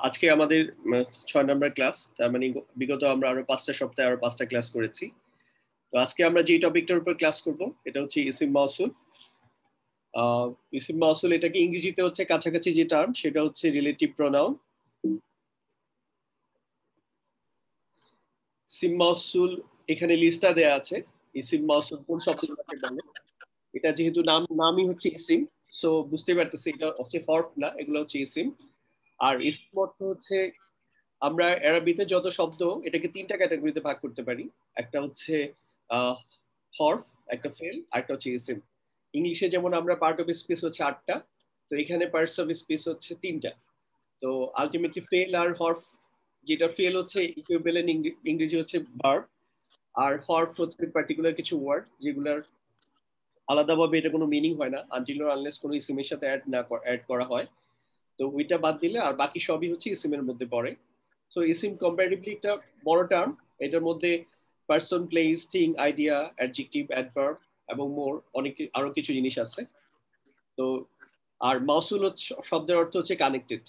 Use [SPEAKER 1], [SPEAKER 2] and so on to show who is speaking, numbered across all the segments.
[SPEAKER 1] আজকে আমাদের 6 নম্বর ক্লাস, তার মানে বিগত আমরা আরো 5টা সপ্তাহে আরো 5টা ক্লাস করেছি। তো আজকে আমরা যে টপিকটার উপর ক্লাস করব এটা হচ্ছে ইসিম মাউসুল। ইসিম মাউসুল এটাকে ইংরেজিতে হচ্ছে কাছাকাছি যে টার্ম সেটা হচ্ছে রিলেটিভ প্রোনাউন। ইসিম মাউসুল এখানে লিস্টটা দেয়া আছে। ইসিম মাউসুল কোন শব্দটাকে বলে, এটা যেহেতু নামই হচ্ছে ইসিম, সো বুঝতে পারতেছি এটা হচ্ছে হরফ না, এগুলো হচ্ছে ইসিম। আর ইসিম অর্থ হচ্ছে আমরা আরবিতে যত শব্দ এটাকে 3টা ক্যাটাগরিতে ভাগ করতে পারি। একটা হচ্ছে হরফ, একটা ফেল, আর একটা হচ্ছে ইসিম। ইংলিশে যেমন আমরা পার্ট অফ স্পিচ হচ্ছে 8টা, তো এখানে পার্টস অফ স্পিচ হচ্ছে 3টা। তো আলটিমেটলি ফেল আর হরফ, যেটা ফেল হচ্ছে ইকুইভ্যালেন্ট ইংরেজি হচ্ছে ভার্ব, আর হরফ হচ্ছে পার্টিকুলার কিছু ওয়ার্ড যেগুলোর আলাদাভাবে এটা কোনো মিনিং হয় না আনটিল অর আনলেস কোনো ইসিমের সাথে অ্যাড করা হয়। তো ওইটা বাদ দিলে আর বাকি সবই হচ্ছে ইসিমের মধ্যে পড়ে। সো ইসিম কম্পারেটিভলি একটা বড় টার্ম। এটার মধ্যে person, place, thing, idea, adjective, adverb এবং মোর অনেক আরো কিছু জিনিস আছে। তো আর মাউসুল শব্দের অর্থ হচ্ছে কানেক্টেড।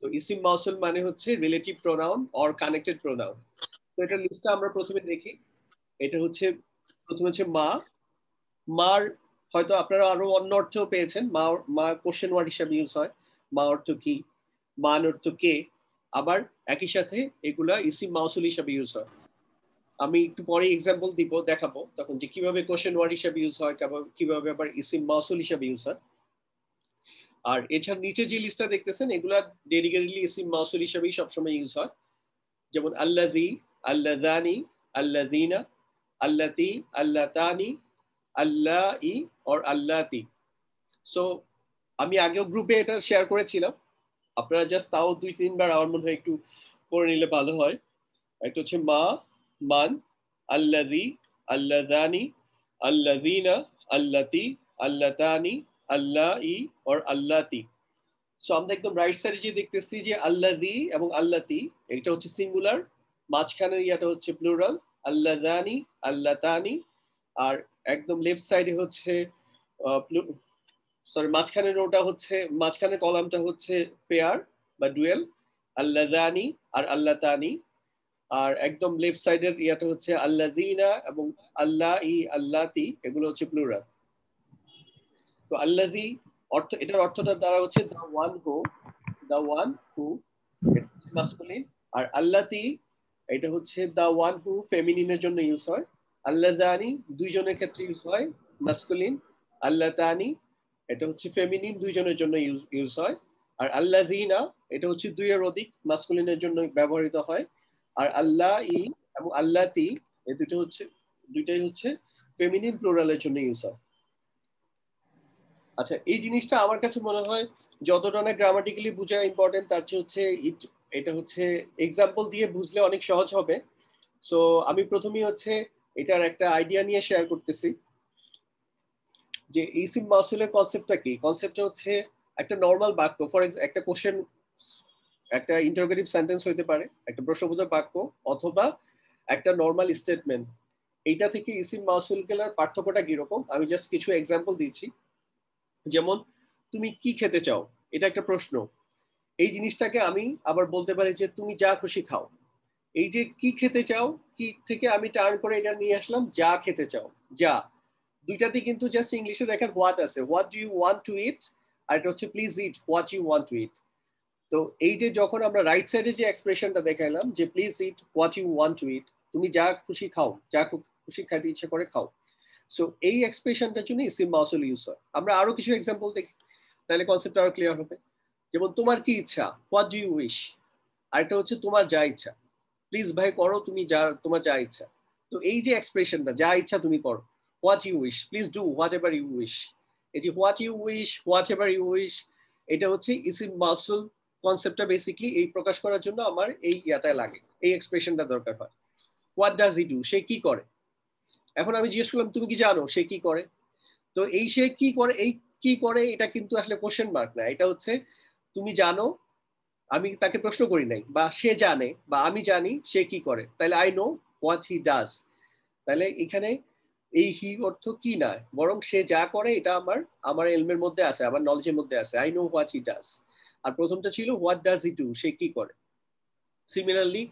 [SPEAKER 1] তো ইসিম মাউসুল মানে হচ্ছে relative pronoun or connected pronoun. তো এটা লিস্টটা আমরা প্রথমে দেখি। এটা হচ্ছে প্রথমে হচ্ছে মা। মার হয়তো আপনারা আরো অন্য অর্থও পেয়েছেন। মা মা কোশ্চেন ওয়ার্ড হিসাবে ইউজ হয়। মা অর্থ কি, মান অর্থ কে, আবার একই সাথে এগুলা ইসিম মাউসুল হিসাবে ইউজ হয়। আমি একটু পরে এক্সাম্পল দিব, দেখাবো তখন যে কিভাবে কোশ্চেন ওয়ার্ড হিসাবে ইউজ হয়, কিভাবে আবার ইসিম মাউসুল হিসাবে ইউজ হয়। আর এছাড়া নিচে যে লিস্টটা দেখতেছেন এগুলা ডেডিকেটলি ইসিম মাউসুল হিসাবেই সবসময় ইউজ হয়। যেমন আল্লাযী, আল্লাযানি, আল্লাযীনা, আল্লাতী, আল্লাতানি, আল্লাই অর আল্লাতি। সো আমি আগেও গ্রুপে এটা শেয়ার করেছিলাম, আপনারা জাস্ট তাও 2-3 বার আমার মনে হয় একটু করে নিলে ভালো হয়। একটা হচ্ছে মা, মান, আল্লাযী, আল্লাযানি, আল্লাযীনা, আল্লাতী, আল্লাতানি, আল্লাই অর আল্লাতি। সো আমরা একদম রাইট সাইডে যে দেখতেছি যে আল্লাযী এবং আল্লাতী, এটা হচ্ছে সিঙ্গুলার, মাঝখানের ইয়াটা হচ্ছে প্লুরাল, আল্লাযানি, আল্লাতানি। আর একদম লেফট সাইডে হচ্ছে সরি মাঝখানের রোটা হচ্ছে, মাঝখানের কলামটা হচ্ছে পেয়ার বা ডুয়েল, আল্লাযানি আর আল্লাতানি। আর একদম লেফট সাইডের ইয়াটা হচ্ছে আল্লাযীনা এবং আল্লাই, আল্লাতি, এগুলো হচ্ছে প্লুরাল। তো আল্লাযী অর্থ, এটার অর্থটা দ্বারা হচ্ছে the one who, the one who, এটা হচ্ছে মাসকুলিন। আর আল্লাতি এটা হচ্ছে দা ওয়ান হু ফেমিনিনের জন্য ইউজ হয়। আল্লাযানি দুইজনের ক্ষেত্রে ইউজ হয় মাসকুলিন। আল্লাতানি এটা হচ্ছে ফেমিনিন, দুইজনের জন্য ইউজ হয়। আর আল্লাযীনা এটা হচ্ছে দুইয়ের অধিক, মাসকুলিনের জন্য ব্যবহৃত হয়। আর আল্লাই এবং আল্লাতি এই দুইটাই হচ্ছে ফেমিনিন প্লুরালের জন্য ইউজ হয়। আচ্ছা, এই জিনিসটা আমার কাছে মনে হয় যতটা না গ্রামাটিক্যালি বোঝা ইম্পর্টেন্ট, তার চেয়ে হচ্ছে এটা হচ্ছে এক্সাম্পল দিয়ে বুঝলে অনেক সহজ হবে। সো আমি প্রথমেই হচ্ছে এটার একটা আইডিয়া নিয়ে শেয়ার করতেছি যে ইসিম মাউসুলের কনসেপ্টটা কি। কনসেপ্টটা হচ্ছে একটা নর্মাল বাক্য, ফর একটা কোশ্চেন, একটা ইন্টারোগেটিভ সেন্টেন্স হইতে পারে, একটা প্রশ্নবোধক বাক্য, অথবা একটা নর্মাল স্টেটমেন্ট। এইটা থেকে ইসিম মাউসুল গুলোর পার্থক্যটা কিরকম আমি জাস্ট কিছু এক্সাম্পল দিচ্ছি। যেমন তুমি কি খেতে চাও, এটা একটা প্রশ্ন। এই জিনিসটাকে আমি আবার বলতে পারি যে তুমি যা খুশি খাও। এই যে কি খেতে চাও, কি থেকে আমি টার্ন করে এটা নিয়ে আসলাম যা খেতে চাও, যা। দুইটাতে কিন্তু জাস্ট ইংলিশে দেখেন হোয়াট আছে, what do you want to eat, আর এটা হচ্ছে please eat what you want to eat. তো এই যে যখন আমরা রাইট সাইডে যে এক্সপ্রেশনটা দেখাইলাম যে please eat what you want to eat, তুমি যা খুশি খাও, যা খুশি খাইতে ইচ্ছে করে খাও। সো এই এক্সপ্রেশনটার জন্য ইসিম মাউসুল ইউজ হয়। আমরা আরো কিছু এক্সাম্পল দেখি, তাহলে কনসেপ্ট আরো ক্লিয়ার হবে। যেমন তোমার কি ইচ্ছা, হোয়াট ডু ইউ উইশ। আর এটা হচ্ছে তোমার যা ইচ্ছা, প্লিজ ভাই করো তুমি যা, তোমার যা ইচ্ছা। তো এই যে এক্সপ্রেশনটা যা ইচ্ছা তুমি করো, what you wish, please do whatever you wish. এই যে what you wish, whatever you wish, এটা হচ্ছে ইসিম মাউসুল কনসেপ্টটা বেসিকলি এই প্রকাশ করার জন্য আমার এই ইয়াটা লাগে, এই এক্সপ্রেশনটা দরকার হয়। হোয়াট ডাজ হি ডু, সে কি করে। এখন আমি জিজ্ঞেস করলাম তুমি কি জানো সে কি করে। তো এই সে কি করে, এই কি করে এটা কিন্তু আসলে কোশ্চেন মার্ক না, এটা হচ্ছে তুমি জানো, আমি তাকে প্রশ্ন করি নাই, বা সে জানে বা আমি জানি সে কি করে, তাহলে I know what he does. তাহলে এখানে এই হি অর্থ কি না, বরং সে যা করে এটা আমার আমার এলমের মধ্যে আছে, আমার নলেজের মধ্যে আছে, I know what he does. আর প্রথমটা ছিল হোয়াট ডাজ হি ডু, সে কি করে। Similarly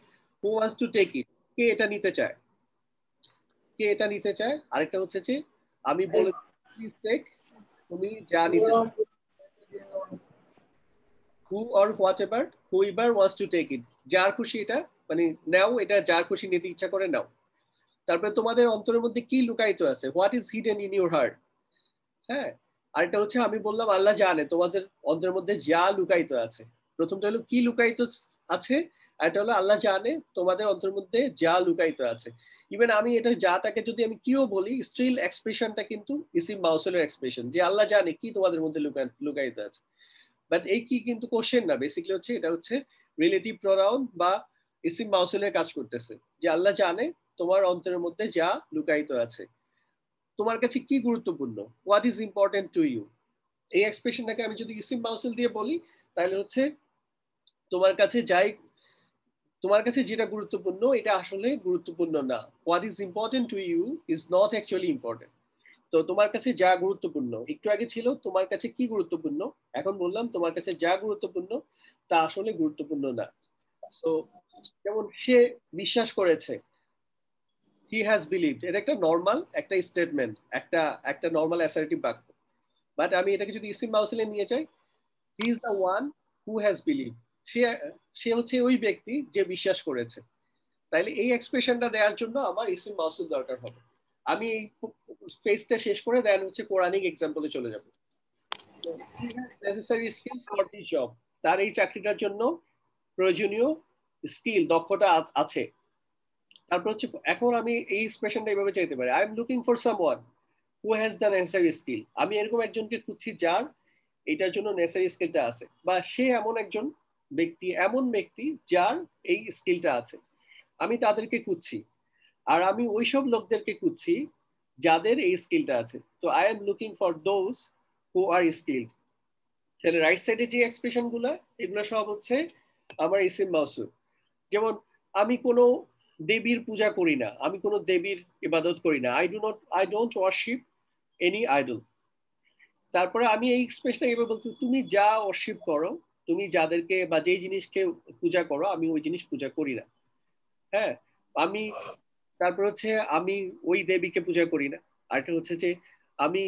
[SPEAKER 1] who wants to take it, কে এটা নিতে চায়, কে এটা নিতে চায়। আরেকটা হচ্ছে যে আমি বলে প্লিজ টেক, তুমি যা নিতে চাও। Who or whatever, whoever wants to take it, যার খুশি এটা মানে নাও, এটা যার খুশি নিতে ইচ্ছা করে নাও। তারপরে তোমাদের অন্তরের মধ্যে কি লুকায়িত আছে, what is hidden in your heart. হ্যাঁ, আরেকটা হচ্ছে আমি বললাম আল্লাহ জানে তোমাদের অন্তরের মধ্যে যা লুকায়িত আছে। প্রথমটা হলো কি লুকায়িত আছে, আর এটা হলো আল্লাহ জানে তোমাদের অন্তরের মধ্যে যা লুকায়িত আছে। ইভেন আমি এটা যাটাকে যদি আমি কিও বলি, স্টিল এক্সপ্রেশনটা কিন্তু ইসিম মাউসুলের এক্সপ্রেশন, যে আল্লাহ জানে কি তোমাদের মধ্যে লুকায়িত আছে। বাট এই কি কিন্তু কোশ্চেন না, বেসিক্যালি হচ্ছে এটা হচ্ছে রিলেটিভ প্রোনাউন বা ইসিম মাউসুলের কাজ করতেছে, যে আল্লাহ জানে তোমার অন্তরের মধ্যে যা লুকায়িত আছে। তোমার কাছে কি গুরুত্বপূর্ণ, what is important to you. এই এক্সপ্রেশনটাকে আমি যদি ইসিম মাউসুল দিয়ে বলি, তাহলে হচ্ছে তোমার কাছে যাই, তোমার কাছে যেটা গুরুত্বপূর্ণ এটা আসলে গুরুত্বপূর্ণ না। What is important to you is not actually important. তো তোমার কাছে যা গুরুত্বপূর্ণ, একটু আগে ছিল তোমার কাছে কি গুরুত্বপূর্ণ, এখন বললাম তোমার কাছে যা গুরুত্বপূর্ণ তা আসলে গুরুত্বপূর্ণ না। তো যেমন সে বিশ্বাস করেছে, হি হ্যাজ বিলিভড, এটা একটা নর্মাল একটা স্টেটমেন্ট, একটা একটা নর্মাল অ্যাসার্টিভ বাক্য। বাট আমি এটাকে যদি ইসিম মাউসুলে নিয়ে যাই, he is the one who has believe, সে সে হচ্ছে ওই ব্যক্তি যে বিশ্বাস করেছে। তাইলে এই এক্সপ্রেশনটা দেওয়ার জন্য আমার ইসিম মাউসুল দরকার হবে। আমি এই ফেজটা শেষ করে দেন হচ্ছে কোরআনিক এক্সাম্পলে চলে যাব। Necessary skills for this job, তার এই চাকরিটার জন্য প্রয়োজনীয় স্কিল, দক্ষতা আছে। তারপর হচ্ছে এখন আমি এই এক্সপ্রেশনটা এইভাবে চাইতে পারি, I am looking for someone who has the necessary skill. আমি এরকম একজনকে খুঁজছি যার এটার জন্য নেসেসারি স্কিলটা আছে, বা সে এমন একজন ব্যক্তি, এমন ব্যক্তি যার এই স্কিলটা আছে, আমি তাদেরকে খুঁজছি। আর আমি ওইসব লোকদেরকে খুঁজছি যাদের এই স্কিলটা আছে। তো I am looking for those who are skilled. তাহলে রাইট সাইডে যে এক্সপ্রেশন গুলো, এগুলো সব হচ্ছে আমার ইসিম মাউসুল। যেমন আমি কোনো দেবীর পূজা করি না, আমি কোনো দেবীর ইবাদত করি না, I don't worship any idol. তারপরে আমি এই এক্সপ্রেশনটা এভাবে বলতে, তুমি যা ওয়ার্শিপ করো, তুমি যাদেরকে বা যেই জিনিসকে পূজা করো, আমি ওই জিনিস পূজা করি না। হ্যাঁ, আমি তারপর হচ্ছে আমি ওই দেবীকে পূজা করি না। আরেকটা হচ্ছে যে আমি,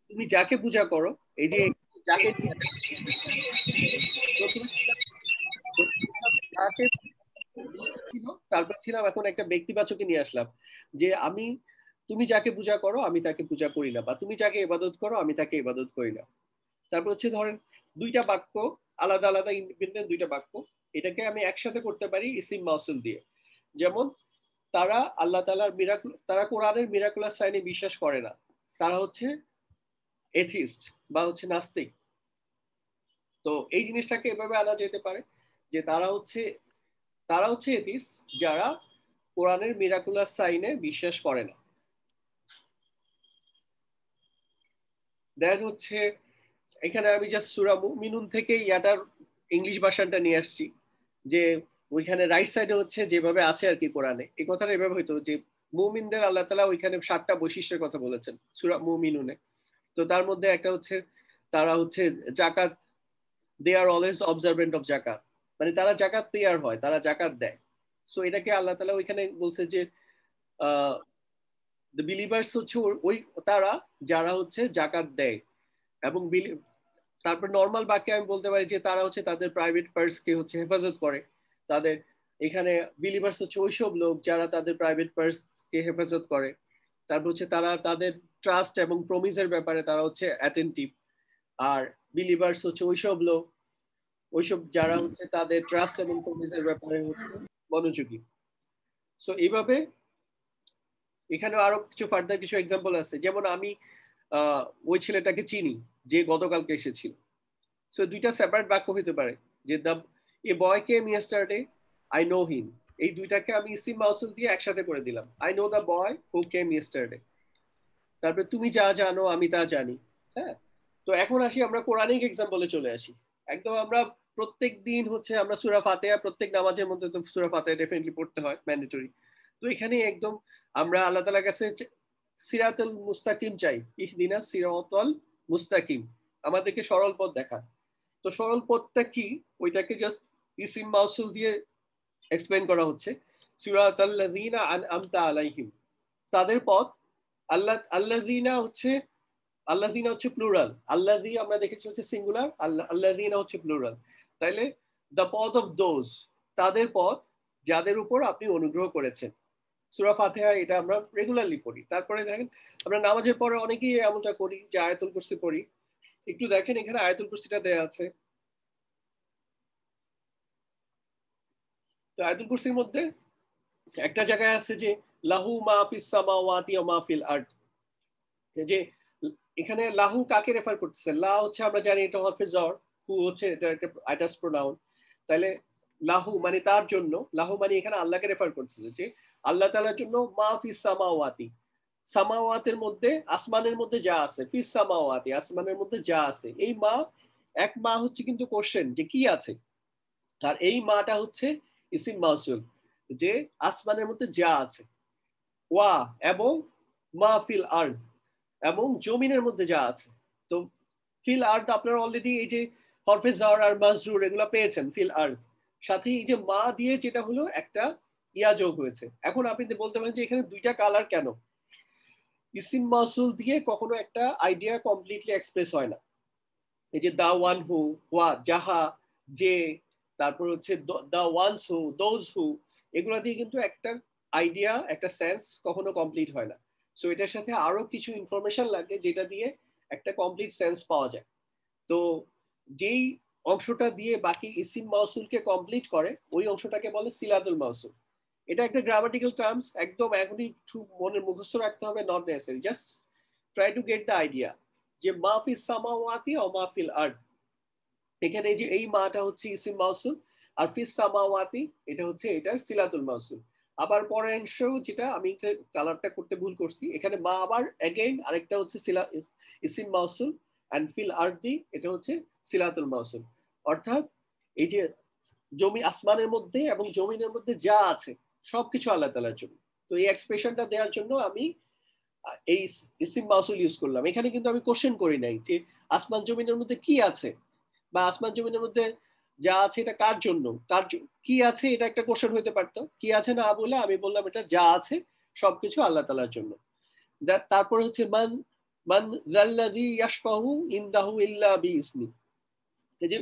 [SPEAKER 1] তুমি যাকে পূজা করো, এই যে যাকে যাকে ছিল, তারপর ছিলাম এখন একটা ব্যক্তিবাচকে নিয়ে আসলাম, যে আমি, তুমি যাকে পূজা করো আমি তাকে পূজা করি না, বা তুমি যাকে ইবাদত করো আমি তাকে ইবাদত করি না। তারপর হচ্ছে ধরেন দুইটা বাক্য, আলাদা আলাদা ইন্ডিপেন্ডেন্ট দুইটা বাক্য, এটাকে আমি একসাথে করতে পারি ইসিম মাউসুল দিয়ে। যেমন তারা আল্লাহ তাআলার মিরাকুল, তারা কোরআনের মিরাকুলাস সাইনে বিশ্বাস করে না, তারা হচ্ছে এথিস্ট বা হচ্ছে নাস্তিক। তো এই জিনিসটাকে এভাবে আনা যেতে পারে যে তারা হচ্ছে এথিস্ট যারা কোরআনের মিরাকুলাস সাইনে বিশ্বাস করে না। দেন হচ্ছে এখানে আমি জাস্ট সূরা মুমিনুন থেকে ইয়াটার ইংলিশ ভার্সনটা নিয়ে আসছি, যে ওইখানে রাইট সাইডে হচ্ছে যেভাবে আছে আর কি কোরআনে, এই কথাটা এভাবে হইতো যে মুমিনদের আল্লাহ তাআলা ওইখানে 7টা বৈশিষ্ট্যের কথা বলেছেন সূরা মুমিনুনে। তো তার মধ্যে একটা হচ্ছে তারা হচ্ছে জাকাত, দে আর অলওয়েজ অবজারভেন্ট অফ জাকাত, মানে তারা জাকাত পেয়ার হয়, তারা জাকাত দেয়। সো এটাকে আল্লাহ তাআলা ওইখানে বলছে যে দ্য বিলিভার্স হচ্ছে ওই তারা যারা হচ্ছে জাকাত দেয়। এবং তারপর নর্মাল বাক্যে আমি বলতে পারি যে তারা হচ্ছে তাদের প্রাইভেট পার্সকে হচ্ছে হেফাজত করে। তাদের এখানে বিলিভার্স হচ্ছে ওইসব লোক যারা তাদের প্রাইভেট পার্সকে হেফাজত করে। তারপর হচ্ছে তারা তাদের ট্রাস্ট এবং প্রমিসের ব্যাপারে তারা হচ্ছে অ্যাটেন্টিভ। আর বিলিভার্স হচ্ছে ওইসব লোক, ওইসব যারা হচ্ছে তাদের ট্রাস্ট এবং প্রমিসের ব্যাপারে হচ্ছে মনোযোগী। সো এইভাবে এখানে আরো কিছু ফার্দার কিছু এক্সাম্পল আছে, যেমন আমি ওই ছেলেটাকে চিনি যে গতকালকে এসেছিল। সো দুইটা সেপারেট বাক্য হতে পারে, যে the A boy came yesterday, I know him. এই দুইটাকে আমি ইসিম মাউসুল দিয়ে একসাথে করে দিলাম, I know the boy who came yesterday. তারপরে তুমি যা জানো আমি তা জানি। হ্যাঁ, তো এখন আসি আমরা কোরআনিক এক্সাম্পলে চলে আসি। একদম আমরা প্রত্যেক দিন হচ্ছে আমরা সূরা ফাতিহা, প্রত্যেক নামাজের মধ্যে তো সূরা ফাতিহা ডেফিনেটলি পড়তে হয়, ম্যান্ডেটরি। তো এখানে একদম আমরা আল্লাহ তাআলার কাছে সিরাতুল মুস্তাকিম চাই, ইহদিনাস সিরাতাল মুস্তাকিম, আমাদেরকে সরল পথ দেখা। তো তো সরল পদটা কি ওইটাকে জাস্ট ইসিম মাউসুল দিয়ে এক্সপ্লেন করা হচ্ছে। সিরাতাল্লাযীনা আনআমতা আলাইহিম, তাদের পথ। আল্লাযীনা হচ্ছে প্লুরাল, আল্লাযী আমরা দেখেছি হচ্ছে সিঙ্গুলার, আল্লাযীনা হচ্ছে প্লুরাল। তাইলে দ্য পথ অফ দোজ, তাদের পথ যাদের উপর আপনি অনুগ্রহ করেছেন। সূরা ফাতিহা এটা আমরা রেগুলারলি পড়ি। তারপরে দেখেন আমরা নামাজের পরে অনেকেই এমনটা করি যে আয়াতুল কুরসি পড়ি। একটু দেখেন এখানে আয়াতুল কুরসিটা দেয়া আছে। তো আয়াতুল কুরসির মধ্যে একটা জায়গায় আছে যে লাহু মা ফিস সামাওয়াতি ওয়া মা ফিল আরদ, যে এখানে লাহু কাকে রেফার করতেছে? লা হচ্ছে আমরা জানি এটা হরফে জর, হু হচ্ছে এটা একটা আইটাস প্রোনাউন। তাহলে লাহু মানে তার জন্য, লাহু মানে এখানে আল্লাহকে রেফার করতেছে যে আল্লাহ তাআলার জন্য মা ফিস সামাওয়াতি, সামাওয়াতের মধ্যে আসমানের মধ্যে যা আছে, ফিস সামাওয়াতি আসমানের মধ্যে যা আছে। এই মা, এক মা হচ্ছে কিন্তু কোশ্চেন যে কি আছে, আর এই মাটা হচ্ছে ইসিম মাউসুল যে আসমানের মধ্যে যা আছে। ওয়া এবং মা ফিল আরদ, এবং জমিনের মধ্যে যা আছে। তো ফিল আর্থ আপনারা অলরেডি এই যে হরফে জার আর মাজরুর এগুলো পেয়েছেন ফিল আর্থ, সাথে এই যে মা দিয়ে যেটা হলো একটা ইয়া যোগ হয়েছে। এখন আপনি বলতে পারেন যে এখানে দুইটা কালার কেন? ইসিম মাউসুল দিয়ে কখনো একটা আইডিয়া কমপ্লিটলি এক্সপ্রেস হয় না। এই যে দা ওয়ান হু, ওয়া যাহা, যে, তারপর হচ্ছে দা ওয়ান্স হু, দোজ হু, এগুলা দিয়ে কিন্তু একটা আইডিয়া একটা সেন্স কখনো কমপ্লিট হয় না। সো এটার সাথে আরো কিছু ইনফরমেশন লাগে যেটা দিয়ে একটা কমপ্লিট সেন্স পাওয়া যায়। তো যেই অংশটা দিয়ে বাকি ইসিম মাউসুলকে কমপ্লিট করে ওই অংশটাকে বলে সিলাতুল মাউসুল। এটা একটা গ্রামাটিক্যাল টার্মস, একদম এখনই মনে মুখস্থ রাখতে হবে not necessary, just try to get the idea যে মাহফিস সামাওয়াতি ও মাহফিল আরদ, এখানে যে এই মাটা হচ্ছে ইসিম মাউসুল, আর ফিস সামাওয়াতি এটা হচ্ছে এটার সিলাতুল মাউসুল। আবার পরের অংশ যেটা আমি কালারটা করতে ভুল করছি, এখানে মা আবার এগেইন আরেকটা হচ্ছে ইসিম মাউসুল, এন্ড ফিল আরদি এটা হচ্ছে সিলাতুল মাউসুল। অর্থাৎ এই যে জমি আসমানের মধ্যে এবং জমিনের মধ্যে যা আছে সবকিছু আল্লাহ তাআলার জন্য। তো এই এক্সপ্রেশনটা দেওয়ার জন্য আমি এই ইসিম মাউসুল ইউজ করলাম। এখানে কিন্তু আমি কোশ্চেন করি নাই যে আসমান জমিনের মধ্যে কি আছে, বা আসমান জমিনের মধ্যে যা আছে এটা কার জন্য, কি আছে, এটা একটা কোশ্চেন হতে পারতো। কি আছে না বলে আমি বললাম এটা যা আছে সবকিছু আল্লাহ তাআলার জন্য। তারপর হচ্ছে মান মান যাল্লাযী ইয়াশফাহু ইনদাহু ইল্লা বিইসনি, এই যে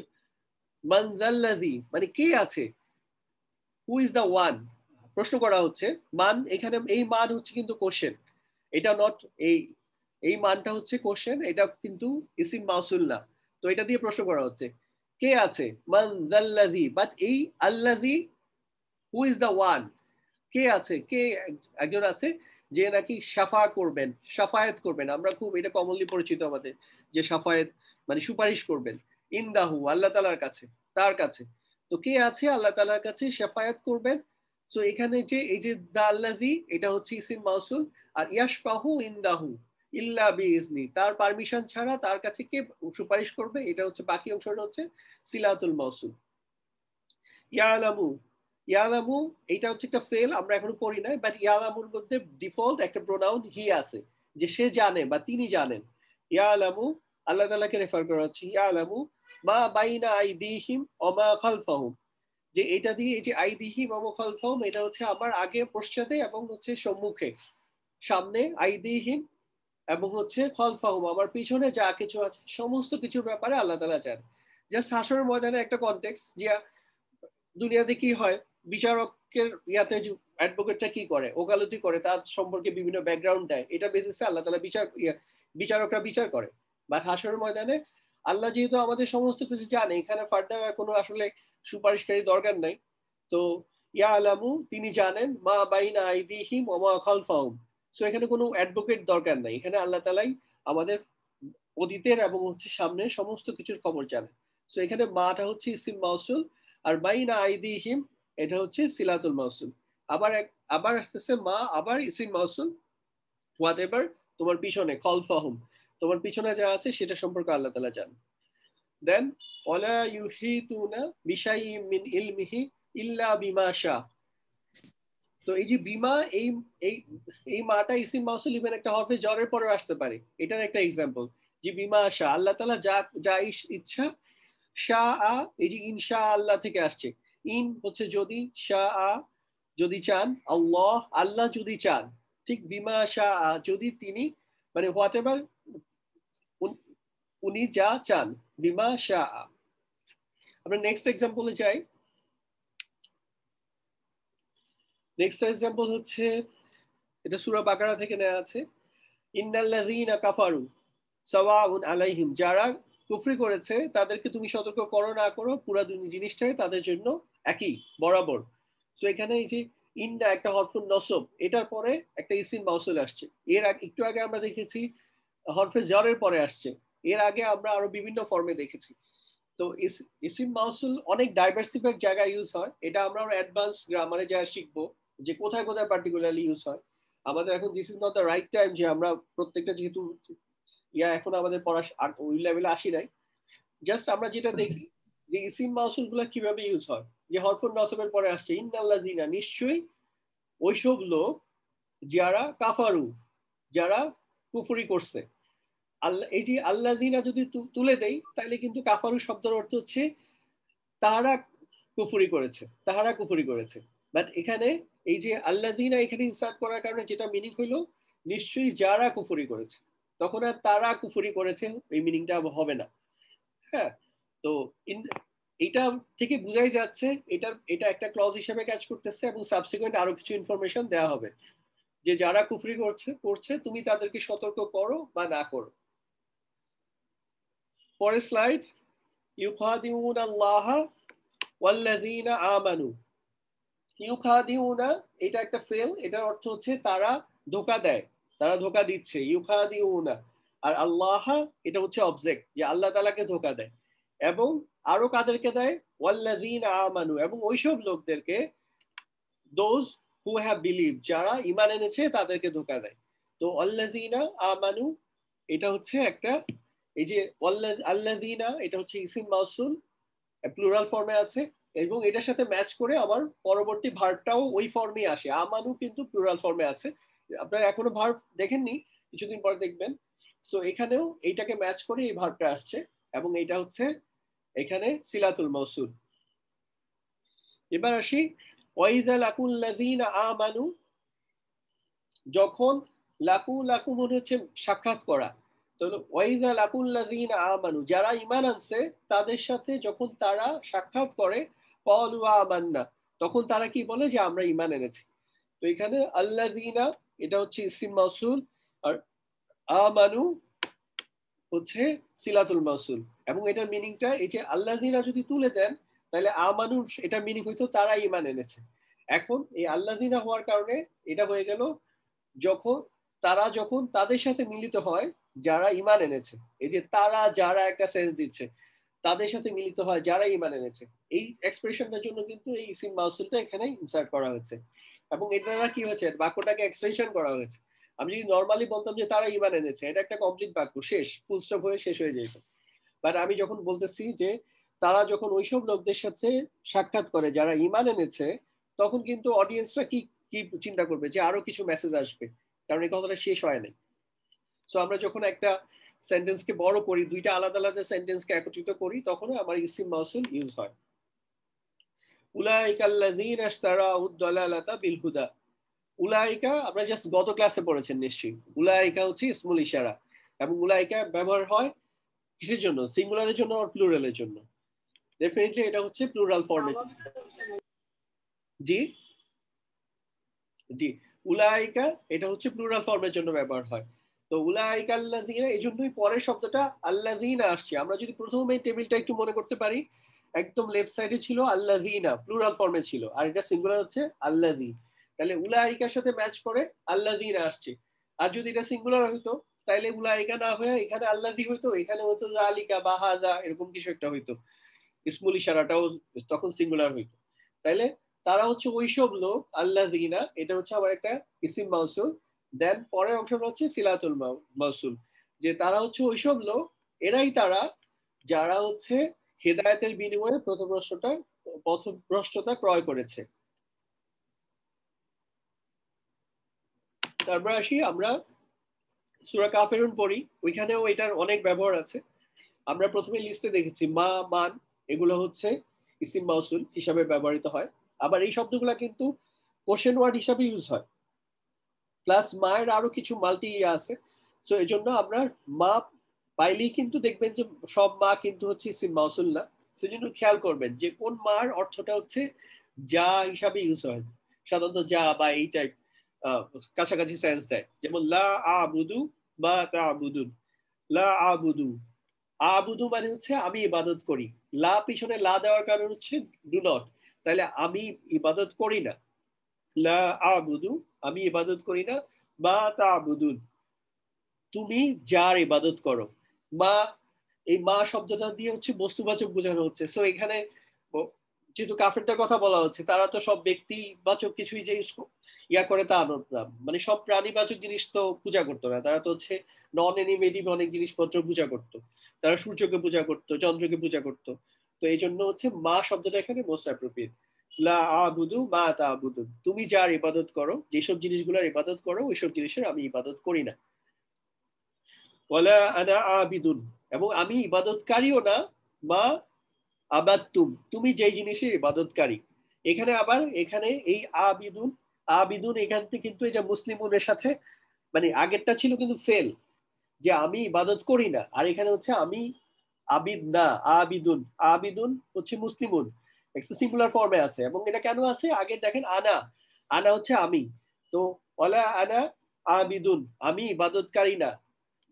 [SPEAKER 1] মান যাল্লাযী মানে কে আছে, হু ইজ দ্য ওয়ান, প্রশ্ন করা হচ্ছে। মান এখানে এই মান হচ্ছে কিন্তু কোশ্চেন, এটা নট এই এই মানটা হচ্ছে কোশ্চেন, এটা কিন্তু ইসিম মাউসুল না। তো এটা দিয়ে প্রশ্ন করা হচ্ছে কে আছে, মান যাল্লাযী, বাট এই আল্লাযী, হু ইজ দ্য ওয়ান, কে আছে, কে একজন আছে যে নাকি শাফা করবেন, শাফায়াত করবেন। আমরা খুব এটা কমনলি পরিচিত আমাদের যে শাফায়াত মানে সুপারিশ করবেন। ইনদাহু আল্লাহ তাআলার কাছে, তার কাছে। তো কে আছে আল্লাহ তাআলার কাছে শাফায়াত করবেন। সো এখানে যে এই যে দা আল্লাযী এটা হচ্ছে ইসিম মাউসুল, আর ইয়াশফাহু ইনদাহু ইল্লা বিইজনি, তার পারমিশন ছাড়া তার কাছে কে সুপারিশ করবে, এটা হচ্ছে বাকি অংশটা হচ্ছে সিলাতুল মাউসুল। ইয়ালামু, ইয়ালামু এটা হচ্ছে একটা ফেল, আমরা এখনো পড়ি নাই, বাট ইয়ালামুর মধ্যে ডিফল্ট একটা প্রোনাউন হি আছে, যে সে জানে বা তিনি জানেন। ইয়ালামু আল্লাহ তাআলাকে রেফার করা হচ্ছে। ইয়ালামু মা বাইনা আইদিহিম ওয়া মা খালফাহুম, যে এটা দিয়ে এই যে আইদিহিম ওয়া মা খালফাহুম এটা হচ্ছে আমার আগে পশ্চাতে এবং হচ্ছে সম্মুখে, সামনে আইদিহিম এবং হচ্ছে খালফাহুম আমার পিছনে যা কিছু আছে সমস্ত কিছুর ব্যাপারে আল্লাহ তাআলা জানেন। জাস্ট হাসরের ময়দানে একটা কনটেক্সট যে দুনিয়াতে কি হয়, বিচারকের ইয়াতে অ্যাডভোকেটরা কি করে, ওকালতি করে, তার সম্পর্কে বিভিন্ন ব্যাকগ্রাউন্ড দেয়, এটা বেসিসে আল্লাহ তাআলা বিচারকরা বিচার করে। বাট হাসরের ময়দানে আল্লাহ যেহেতু আমাদের সমস্ত কিছু জানে, এখানে ফার্দার কোনো আসলে সুপারিশকারী দরকার নাই। তো ইয়া আলামু তিনি জানেন, মা বাইনা আইদিহিম ওয়া মা খালফাহুম, সো এখানে কোনো অ্যাডভোকেট দরকার নাই, এখানে আল্লাহ তাআলাই আমাদের অতীতের এবং হচ্ছে সামনের সমস্ত কিছুর খবর জানেন। সো এখানে মাটা হচ্ছে ইসিম মাউসুল, আর বাইনা আইদিহিম এটা হচ্ছে সিলাতুল মাউসুল। আবার আসতেছে মা, আবার ইসিম মাউসুল, হোয়াট এভার তোমার পিছনে, খালফাহুম তোমার পিছনে যা আছে সেটা সম্পর্কে আল্লাহ তাআলা জানেন। দেন ওয়ালা ইউহিতুনা বিশাইইম মিন ইলমিহি ইল্লা বিমা শা। তো এই যে বিমা, এই এই এই মাটা ইসিম মাউসুল ইভেন একটা হরফে জরের পরে আসতে পারে, এটার একটা এক্সাম্পল যে বিমা শা আল্লাহ তাআলা যা যা ইচ্ছা শাআ এই যে ইনশাআল্লাহ থেকে আসছে, ইন হচ্ছে যদি, শাআ যদি চান, আল্লাহ আল্লাহ যদি চান, ঠিক বিমা শাআ যদি তিনি, মানে হোয়াট এভার উনি যা চান, বিমা শাআ। আমরা নেক্সট এক্সাম্পলে যাই। নেক্সট এক্সাম্পল হচ্ছে, এটা সূরা বাকারা থেকে নেওয়া আছে, ইন্নাল্লাযীনা কাফারু সাওয়াউন আলাইহিম, যারা কুফরি করেছে তাদেরকে তুমি সতর্ক করো না করো, পুরো জিনিসটাই তাদের জন্য একই, বরাবর। সো এখানে এই যে ইন্না একটা হরফুন নসব, এটার পরে একটা ইসিম মাউসুল আসছে। এর একটু আগে আমরা দেখেছি হরফে জারের পরে আসছে, এর আগে আমরা আরো বিভিন্ন ফর্মে দেখেছি। তো ইসিম মাউসুল অনেক ডাইভার্সিফাইড জায়গায় ইউজ হয়, এটা আমরা অ্যাডভান্স গ্রামারে যা শিখবো যে কোথায় কোথায় পার্টিকুলারলি ইউজ হয়। আমাদের এখন this is not the right time যে আমরা প্রত্যেকটা, যেহেতু এখন আমাদের পড়া ওই লেভেলে আসি নাই, জাস্ট আমরা যেটা দেখি যে ইসিম মাউসুল গুলা কিভাবে ইউজ হয়। যে হরফুন নসবের পরে আসছে ইন্নাল্লাযীনা, নিশ্চয়ই ওইসব লোক যারা কাফারু, যারা কুফরি করছে। আল্লাহ, এই যে আল্লাযীনা যদি তুলে দেই তাহলে কিন্তু কাফারু শব্দের অর্থ হচ্ছে তাহারা কুফরি করেছে, তাহারা কুফরি করেছে। বাট এখানে এই যে আল্লাযীনা এখানে ইনসার্ট করার কারণে যেটা মিনিং হইলো নিশ্চয়ই যারা কুফরি করেছে, তখন আর তারা কুফরি করেছে এই মিনিংটা হবে না। হ্যাঁ, তো এটা থেকে বোঝাই যাচ্ছে এটা একটা ক্লজ হিসেবে কাজ করতেছে, এবং সাবসিকুয়েন্ট আরো কিছু ইনফরমেশন দেওয়া হবে যে যারা কুফরি করছে তুমি তাদেরকে সতর্ক করো বা না করো। পরের স্লাইড, ইউখাদিউনা আল্লাহ ওয়াল্লাযীনা আমানু। ইউখাদিউনা এটা একটা ফেল, এটার অর্থ হচ্ছে তারা ধোঁকা দেয়, তারা ধোঁকা দিচ্ছে, ইউখাদিউনা। আর আল্লাহ এটা হচ্ছে অবজেক্ট, যে আল্লাহ তাআলাকে ধোঁকা দেয়। এবং আরো কাদেরকে দেয়, ওয়াল্লাযীনা আমানু, এবং ওইসব লোকদেরকে, দোজ হু হ্যাভ বিলিভ, যারা ঈমান এনেছে তাদেরকে ধোঁকা দেয়। তো ওয়াল্লাযীনা আমানু এটা হচ্ছে একটা, এই যে আল্লাযীনা এটা হচ্ছে ইসিম মাউসুল, প্লুরাল ফর্মে আছে, এবং এটার সাথে ম্যাচ করে আবার পরবর্তী ভার্বটাও ওই ফর্মে আসে, আমানু কিন্তু প্লুরাল ফর্মে আছে। আপনারা এখনো ভার্ব দেখেননি, কিছুদিন পরে দেখবেন। সো এখানেও এইটাকে ম্যাচ করে এই ভার্বটা আসছে, এবং এটা হচ্ছে এখানে সিলাতুল মাউসুল। এবার আসি, ওয়াইযা লাকুল্লাযীনা আমানু, যখন, লাকু মনে হচ্ছে সাক্ষাৎ করা, তাহলে ওয়াইযা লাকুল্লাযীনা আমানু, যারা ঈমান আনছে তাদের সাথে যখন তারা সাক্ষাৎ করে, ক্বালু আমান্না, তখন তারা কি বলে যে আমরা ঈমান এনেছি। তো এখানে আল্লাযীনা এটা হচ্ছে ইসিম মাউসুল, আর আমানু হচ্ছে সিলাতুল মাউসুল। এবং এটার মিনিংটা, এই যে আল্লাযীনা যদি তুলে দেন তাহলে আমানু, এটার মিনিং হইতো তারা ঈমান এনেছে। এখন এই আল্লাযীনা হওয়ার কারণে এটা হয়ে গেল যখন তাদের সাথে মিলিত হয় যারা ঈমান এনেছে, এই যে তারা যারা একটা সেন্স দিচ্ছে, তাদের সাথে মিলিত হয় যারা ঈমান এনেছে, এই এক্সপ্রেশনটার জন্য কিন্তু এই ইসিম মাউসুলটা এখানে ইনসার্ট করা হয়েছে। এবং এটা দ্বারা কি হয়েছে, বাক্যটাকে এক্সটেনশন করা হয়েছে। আমি যদি নর্মালি বলতাম যে তারা ঈমান এনেছে, এটা একটা কমপ্লিট বাক্য, শেষ, ফুল স্টপ হয়ে শেষ হয়ে যেত। বাট আমি যখন বলতেছি যে তারা যখন ওইসব লোকদের সাথে সাক্ষাৎ করে যারা ঈমান এনেছে, তখন কিন্তু অডিয়েন্সরা কি কি চিন্তা করবে যে আরো কিছু মেসেজ আসবে, কারণ এই কথাটা শেষ হয় নাই। সো আমরা যখন একটা সেন্টেন্সকে বড় করি, দুইটা আলাদা আলাদা সেন্টেন্সকে একত্রিত করি, তখন আমার ইসিম মাউসুল ইউজ হয়। উলাইকা আল্লাযীনা ইশতারাউদ দালালাতা বিল হুদা। উলাইকা আমরা জাস্ট গত ক্লাসে পড়েছেন নিশ্চয়ই, উলাইকা হচ্ছে ইসমুল ইশারা, এবং উলাইকা ব্যবহার হয় কিসের জন্য, সিঙ্গুলারের জন্য আর প্লুরালের জন্য? ডেফিনেটলি এটা হচ্ছে প্লুরাল ফর্মে। জি জি, উলাইকা এটা হচ্ছে প্লুরাল ফর্মের জন্য ব্যবহার হয়। তো উলাইকা আল্লাযীনা, এই জন্যই পরের শব্দটা আল্লাযীনা আসছে। আমরা যদি প্রথমে টেবিলটা একটু মনে করতে পারি, একদম লেফট সাইডে ছিল আল্লাযীনা, প্লুরাল ফর্মে ছিল, আর এটা সিঙ্গুলার হচ্ছে আল্লাযী। তাহলে উলাইকার সাথে ম্যাচ করে আল্লাযীনা আসছে। আর যদি এটা সিঙ্গুলার হইতো তাহলে উলাইকা না হয়ে এখানে আল্লাযী হইতো, এখানে হইতো যালিকা বা হাযা, এরকম কিছু একটা হইতো, ইসমুল ইশারাটাও তখন সিঙ্গুলার হইতো। তাইলে তারা হচ্ছে ওইসব লোক, আল্লাযীনা এটা হচ্ছে আবার একটা ইসিম মাউসুল। দেন পরের অংশটা হচ্ছে সিলাতুল মাউসুল, যে তারা হচ্ছে ওইসব লোক, এরাই তারা যারা হচ্ছে হেদায়েতের বিনিময়ে পথভ্রষ্টতা ক্রয় করেছে। তারপর আসি আমরা সূরা কাফিরুন পড়ি, ওইখানেও এটার অনেক ব্যবহার আছে। আমরা প্রথমে লিস্টে দেখেছি মা, মান, এগুলো হচ্ছে ইসিম মাউসুল হিসাবে ব্যবহৃত হয়। আবার এই শব্দগুলো কিন্তু কোশ্চেন ওয়ার্ড হিসাবে ইউজ হয়, প্লাস মায়ের আরো কিছু মাল্টি আছে। সো এই জন্য আমরা মা পাইলেই কিন্তু দেখবেন যে সব মা কিন্তু হচ্ছে ইসিম মাউসুল না। সেজন্য খেয়াল করবেন যে কোন মার অর্থটা হচ্ছে যা হিসাবে ইউজ হয়, সাধারণত যা বা এই টাইপ কাছাকাছি সেন্স দেয়। যেমন লা আবুদু বা তা'বুদুন, লা আবুদু, আবুদু মানে হচ্ছে আমি ইবাদত করি, লা পিছনে লা দেওয়ার কারণ হচ্ছে ডু নট, তাহলে আমি ইবাদত করি না। লা আবুদু আমি ইবাদত করি না, বা তা'বুদুন তুমি যার ইবাদত করো। মা, এই মা শব্দটা দিয়ে হচ্ছে বস্তুবাচক বোঝানো হচ্ছে। সো এখানে যেহেতু কাফেরদের কথা বলা হচ্ছে, তারা তো সব ব্যক্তিবাচক কিছুই যে ইয়া করে তা না, মানে সব প্রাণীবাচক জিনিস তো পূজা করতো না, তারা তো হচ্ছে নন এনিমেটিভ অনেক জিনিসপত্র পূজা করতো। তারা সূর্যকে পূজা করতো, চন্দ্রকে পূজা করতো। তো এই জন্য হচ্ছে মা শব্দটা এখানে মোস্ট অ্যাপ্রোপ্রিয়েট। লা আবুদু মা তা'বুদুন, তুমি যার ইবাদত করো, যেসব জিনিসগুলোর ইবাদত করো ওইসব জিনিসের আমি ইবাদত করি না। ওয়ালা আনা আবিদুন, এবং আমি ইবাদতকারীও না, মা আবাদতুম তুমি যেই জিনিসের ইবাদতকারী। এখানে আবার এখানে এই আবিদুন, আবিদুন এখান থেকে কিন্তু এই যে মুসলিমুনের সাথে, মানে আগেরটা ছিল কিন্তু ফেল, যে আমি ইবাদত করি না, আর এখানে হচ্ছে আমি আবিদ না, আবিদুন, আবিদুন হচ্ছে মুসলিমুন, একটা সিঙ্গুলার ফর্মে আছে। এবং এটা কেন আছে আগে দেখেন, আনা, আনা হচ্ছে আমি, তো ওয়ালা আনা আবিদুন আমি ইবাদতকারী না,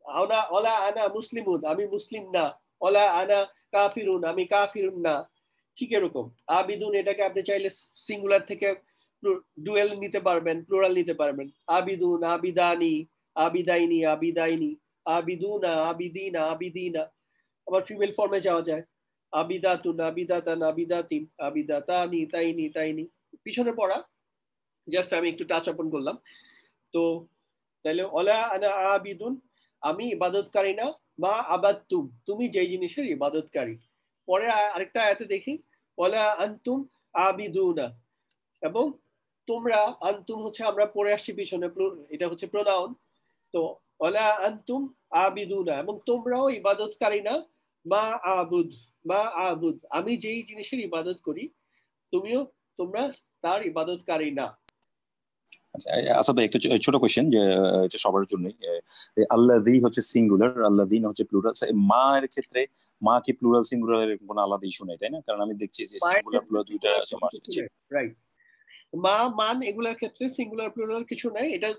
[SPEAKER 1] ওলা ওলা আনা মুসলিমুন আমি মুসলিম না, ওলা আনা কাফিরুন আমি কাফিরুন না। ঠিক এরকম আবিদুন এটাকে আপনি চাইলে সিঙ্গুলার থেকে ডুয়েল নিতে পারবেন, প্লুরাল নিতে পারবেন। আবিদুন, আবিদানি, আবিদাইনি, আবিদাইনি, আবিদুনা, আবিদিনা, আবিদিনা। আবার ফিমেল ফর্মে যাওয়া যায়, আবিদাতুন, আবিদাতান, আবিদাতিন, আবিদাতানি, তাইনি, তাইনি। পিছনে পড়া জাস্ট আমি একটু টাচ আপন করলাম। তো তাহলে ওলা আনা আবিদুন আমি ইবাদতকারী না, মা আবাদতুম তুমি যেই জিনিসের ইবাদতকারী। পরে আরেকটা আয়াতে দেখি, ওলা আনতুম আবিদুনা, এবং তোমরা, আনতুম হচ্ছে আমরা পড়ে আসছি পিছনে, এটা হচ্ছে প্রোনাউন। তো ওলা আনতুম আবিদুনা, এবং তোমরাও ইবাদতকারী না, মা আবুদ, মা আবুদ আমি যেই জিনিসের ইবাদত করি তুমিও, তোমরা তার ইবাদতকারী না।
[SPEAKER 2] আচ্ছা আসাদ ভাই, একটা ছোট কোশ্চেন, যে এটা সবার জন্যই, আল্লাযী হচ্ছে সিঙ্গুলার, আল্লাযীনা হচ্ছে প্লুরাল। মা এর ক্ষেত্রে মা কি প্লুরাল সিঙ্গুলার এর কোনো আলাদা ইস্যু নেই, তাই না? কারণ আমি দেখছি যে সিঙ্গুলার প্লুরাল দুইটা আছে মার।
[SPEAKER 1] রাইট, মা মান এগুলোর ক্ষেত্রে সিঙ্গুলার প্লুরাল কিছু নাই, এটা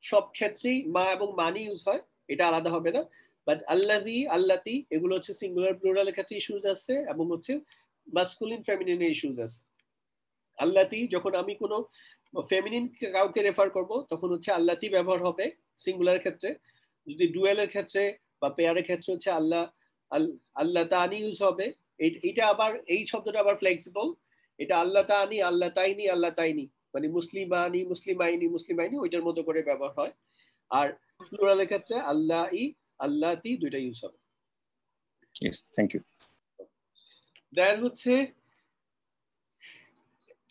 [SPEAKER 1] সব ক্ষেত্রেই মা এবং মানি ইউজ হয়, এটা আলাদা হবে না। বাট আল্লাযী, আল্লাতী এগুলো হচ্ছে সিঙ্গুলার প্লুরালের ক্ষেত্রে ইস্যুজ আছে, এবং হচ্ছে মাসকুলিন ফেমিনিনের ইস্যুজ আছে। আল্লাতী যখন আমি কোনো ফেমিনিন কাউকে রেফার করব তখন হচ্ছে আল্লাতী ব্যবহার হবে সিঙ্গুলার ক্ষেত্রে। যদি ডুয়েলের ক্ষেত্রে বা পেয়ারের ক্ষেত্রে হচ্ছে আল্লাহ, আল্লাহ তানি ইউজ হবে। এইটা আবার এই শব্দটা আবার ফ্লেক্সিবল, এটা আল্লাহ তানি, আল্লাহ তাইনি, আল্লাহ তাইনি, মানে মুসলিমানি, মুসলিমাইনি, মুসলিমাইনি ওইটার মতো করে ব্যবহার হয়। আর প্লুরালের ক্ষেত্রে আল্লাহ ই, আল্লাতি দুইটা ইউজ হবে।
[SPEAKER 2] Thank you.
[SPEAKER 1] দেন হচ্ছে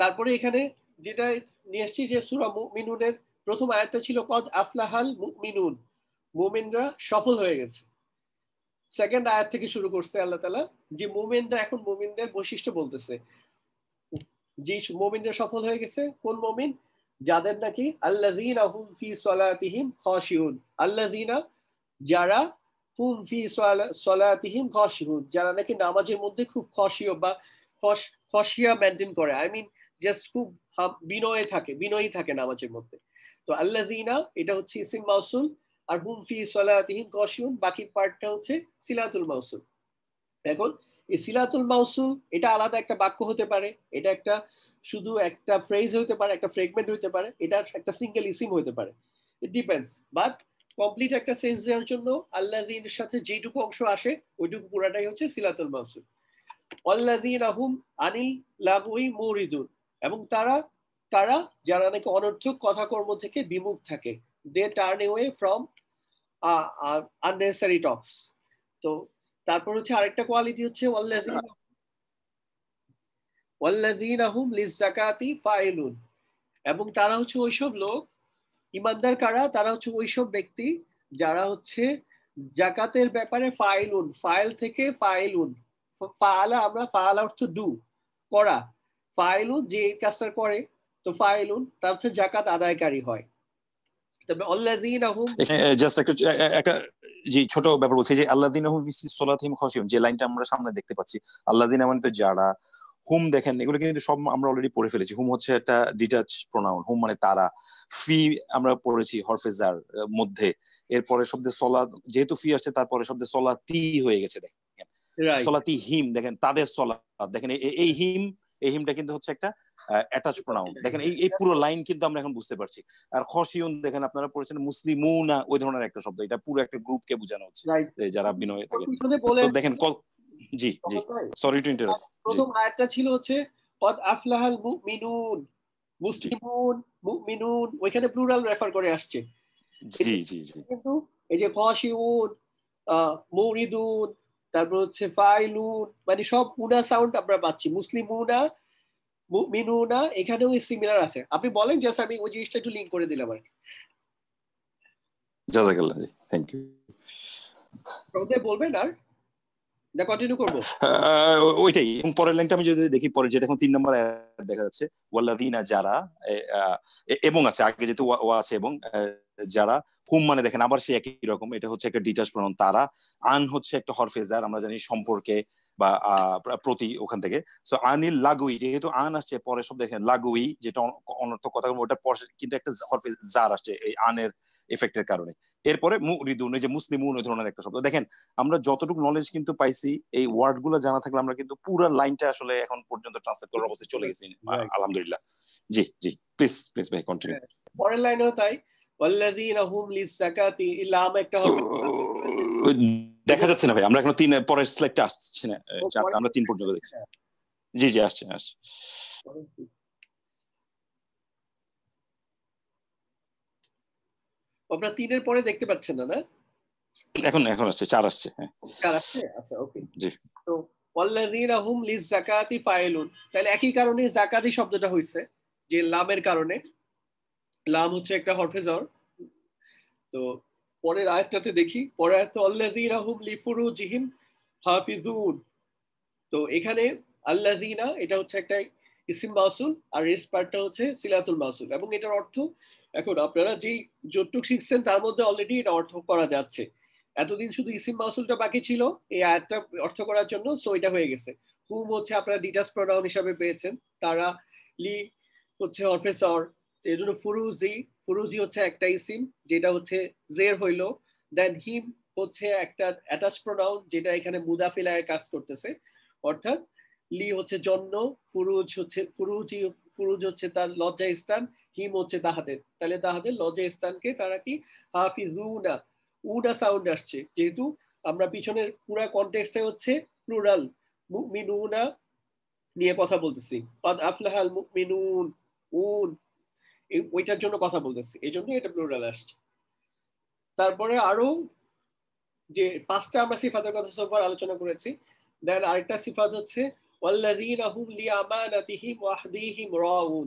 [SPEAKER 1] তারপরে এখানে যেটা নিয়ে আসছি যে সূরা মুমিনুনের প্রথম আয়াতটা ছিল কদ আফলাহাল মুমিনুন, মুমিনরা সফল হয়ে গেছে। সেকেন্ড আয়াত থেকে শুরু করছে আল্লাহ তাআলা যে মুমিনরা, এখন মুমিনদের বৈশিষ্ট্য বলতেছে, যে মুমিনরা সফল হয়ে গেছে কোন মুমিন, যাদের নাকি আল্লাযীনা হুম ফি সলাতিহিম খাশিউন, আল্লাযীনা যারা, হুম ফি সলাতিহিম খাশিউন যারা নাকি নামাজের মধ্যে খুব খশিয় বা খশিয়া মেনটেন করে, আই মিন জাস্ট খুব বিনয়ে থাকে, বিনয়ী থাকে নামাজের মধ্যে। তো আল্লাযীনা এটা হচ্ছে ইসিম মাউসুল, আর হুম ফি সলাতিহিম খাশিউন বাকি পার্টটা হচ্ছে সিলাতুল মাউসুল। এখন এই সিলাতুল মাউসুল এটা আলাদা একটা বাক্য হতে পারে, এটা একটা শুধু একটা ফ্রেজ হতে পারে, একটা ফ্রেগমেন্ট হতে পারে, এটা একটা সিঙ্গেল ইসিম হতে পারে, ইট ডিপেন্ডস। বাট কমপ্লিট একটা সেন্স দেওয়ার জন্য আল্লাযীনের সাথে যেটুকু অংশ আসে ওইটুকু পুরাটাই হচ্ছে সিলাতুল মাউসুল। আল্লাযীনা হুম আনিল লাগউই মুরিদুন, এবং তারা কারা, যারা নাকি অনর্থক কথাকর্ম থেকে বিমুখ থাকে, they turn away from unnecessary talks. তো তারপর হচ্ছে আরেকটা কোয়ালিটি হচ্ছে ওয়াল্লাযীনা হুম লিয-যাকাতি ফাইলুন, এবং তারা হচ্ছে ওইসব লোক, ইমানদার কারা, তারা হচ্ছে ওইসব ব্যক্তি যারা হচ্ছে জাকাতের ব্যাপারে ফাইলুন, ফাইল থেকে ফাইলুন, ফাআলা আমরা ফাআলা অর্থ ডু করা, ফাইলুন যে কাজটা করে, তো ফাইলুন তার হচ্ছে জাকাত আদায়কারী হয়। তবে আল্লাযীনা হুম,
[SPEAKER 2] জাস্ট একটা যে ছোট ব্যাপার বলছি যে আল্লাযীনা হুম ফি সলাতিহিম খাশিউন, যে লাইনটা আমরা সামনে দেখতে পাচ্ছি, আল্লাযীনা মানে তো যারা, হুম দেখেন এগুলো কিন্তু সব আমরা অলরেডি পড়ে ফেলেছি। হুম হচ্ছে একটা ডিটাচ প্রোনাউন, হুম মানে তারা। ফি আমরা পড়েছি হরফে জার মধ্যে, এরপরে শব্দে সলা, যেহেতু ফি আসছে তারপরে শব্দে সলাতি হয়ে গেছে দেখেন,
[SPEAKER 1] রাইট
[SPEAKER 2] সলাতি হিম দেখেন তাদের সলাত দেখেন, এই হিম, এই হিমটা কিন্তু হচ্ছে একটা অ্যাটাচ প্রোনাউন দেখেন, এই পুরো লাইন কিন্তু আমরা এখন বুঝতে পারছি। আর খসিউন দেখেন আপনারা পড়েছেন মুসলিমুনা, ওই ধরনের একটা শব্দ, এটা পুরো একটা গ্রুপকে বোঝানো হচ্ছে
[SPEAKER 1] রাইট
[SPEAKER 2] যারা বিনয় থাকে।
[SPEAKER 1] পিছনে
[SPEAKER 2] সো
[SPEAKER 1] বলেন
[SPEAKER 2] দেখেন জি জি, সরি টু ইন্টারাপ্ট। জি
[SPEAKER 1] প্রথম আয়াতটা ছিল হচ্ছে কদ আফলাহাল মুমিনুন,
[SPEAKER 2] জি
[SPEAKER 1] মুসলিমুন মুমিনুন, ওইখানে প্লুরাল রেফার করে আসছে।
[SPEAKER 2] জি জি জি
[SPEAKER 1] কিন্তু এই যে খাশিউন, মুরিদুন, তারপর হচ্ছে ফাইলুন, মানে সব উনা সাউন্ড আমরা পাচ্ছি। মুসলিমুনা মুমিনুনা এখানেও সিমিলার আছে। আপনি বলেন, জাস্ট আমি ওই জিনিসটা একটু লিংক করে দিলাম আর কি।
[SPEAKER 2] জাযাকাল্লাহ, থ্যাংক ইউ।
[SPEAKER 1] বলবেন আর না কন্টিনিউ করবো?
[SPEAKER 2] ওইটাই। এবং পরের লাইনটা আমি যদি দেখি, পরে যেটা এখন 3 নম্বর দেখা যাচ্ছে, ওয়াল্লাযীনা যারা, এবং আছে আগে যেহেতু ওয়া আছে, এবং যারা, হুম মানে দেখেন আবার সে একই রকম, এটা হচ্ছে একটা ডিটাচ প্রোনাউন তারা, আন হচ্ছে একটা হরফে জার, আমরা জানি সম্পর্কে বা প্রতি, ওখান থেকে। সো আনিল লাগুই, যেহেতু আন আসছে পরের শব্দ দেখেন লাগুই, যেটা অনর্থক কথা, ওটার পর কিন্তু একটা হরফে জার আসছে এই আনের এফেক্টের কারণে। এরপরে মুরিদুন, এই যে মুসলিমুন, ওই ধরনের একটা শব্দ দেখেন। আমরা যতটুকু নলেজ কিন্তু পাইছি, এই ওয়ার্ড গুলো জানা থাকলে আমরা কিন্তু পুরো লাইনটা আসলে এখন পর্যন্ত ট্রান্সলেট করার অবস্থায় চলে গেছি আলহামদুলিল্লাহ। জি জি, প্লিজ প্লিজ ভাই কন্টিনিউ।
[SPEAKER 1] পরের লাইনেও তাই, ওয়াল্লাযীনা হুম লিযাকাতি, লাম একটা হবে
[SPEAKER 2] দেখা যাচ্ছে না ভাই, আমরা এখন পরের স্লাইডটা আসছে না, আমরা 3 পর্যন্ত দেখছি। জি জি, আসছে আসছে।
[SPEAKER 1] আপনারা 3-এর পরে দেখতে পাচ্ছেন না?
[SPEAKER 2] এখন আসছে, 4 আসছে। হ্যাঁ,
[SPEAKER 1] 4 আসছে, আচ্ছা ওকে।
[SPEAKER 2] জি।
[SPEAKER 1] তো ওয়াল্লাযীনা হুম লিযাকাতি ফাইলুন, তাহলে একই কারণে যাকাতি শব্দটা হইছে, যে লামের কারণে। লাম হচ্ছে একটা হরফে জ্বর। তো পরের আয়াতটাতে দেখি, পরের আয়াতে আল্লাযীনা হুম লিফুরুজিহিম হাফিজুন। তো এখানে আল্লাযীনা এটা হচ্ছে একটা ইসিম মাউসুল, আর রেস পার্টটা হচ্ছে সিলাতুল মাউসুল, এবং এটার অর্থ এখন আপনারা যেই যতটুকু শিখছেন তার মধ্যে অলরেডি এটা অর্থ করা যাচ্ছে। এতদিন শুধু ইসিম মাউসুলটা বাকি ছিল এই আয়াতটা অর্থ করার জন্য, সো এটা হয়ে গেছে। হুম হচ্ছে আপনারা ডিটাস প্রোনাউন হিসাবে পেয়েছেন, তারা, লি হচ্ছে হরফে সর, এই জন্য ফুরুজি, ফুরুজি হচ্ছে একটা ইসিম যেটা হচ্ছে জের হইলো, দেন হিম হচ্ছে একটা অ্যাটাচ প্রোনাউন যেটা এখানে মুদাফিলায় কাজ করতেছে, অর্থাৎ লি হচ্ছে জন্য, ফুরুজ হচ্ছে ফুরুজি, ফুরুজ হচ্ছে তার লজ্জা স্থান, হিম হচ্ছে তাহাদের, তাহলে তাহাদের লজ্জা স্থানকে তারা কি হাফিজুনা, উনা সাউন্ড আসছে, যেহেতু আমরা পিছনের পুরা কনটেক্সটে হচ্ছে প্লুরাল মুমিনুনা নিয়ে কথা বলতেছি, কদ আফলাহাল মুমিনুন, উন ওইটার জন্য কথা বলতেছি, এই জন্য এটা প্লুরাল আসছে। তারপরে আরো যে 5টা আমরা সিফাতের কথা সবার আলোচনা করেছি, দেন আরেকটা সিফাত হচ্ছে ওয়াল্লাযীনা হুম লিআমানাতিহিম ওয়া আহদিহিম রাউন।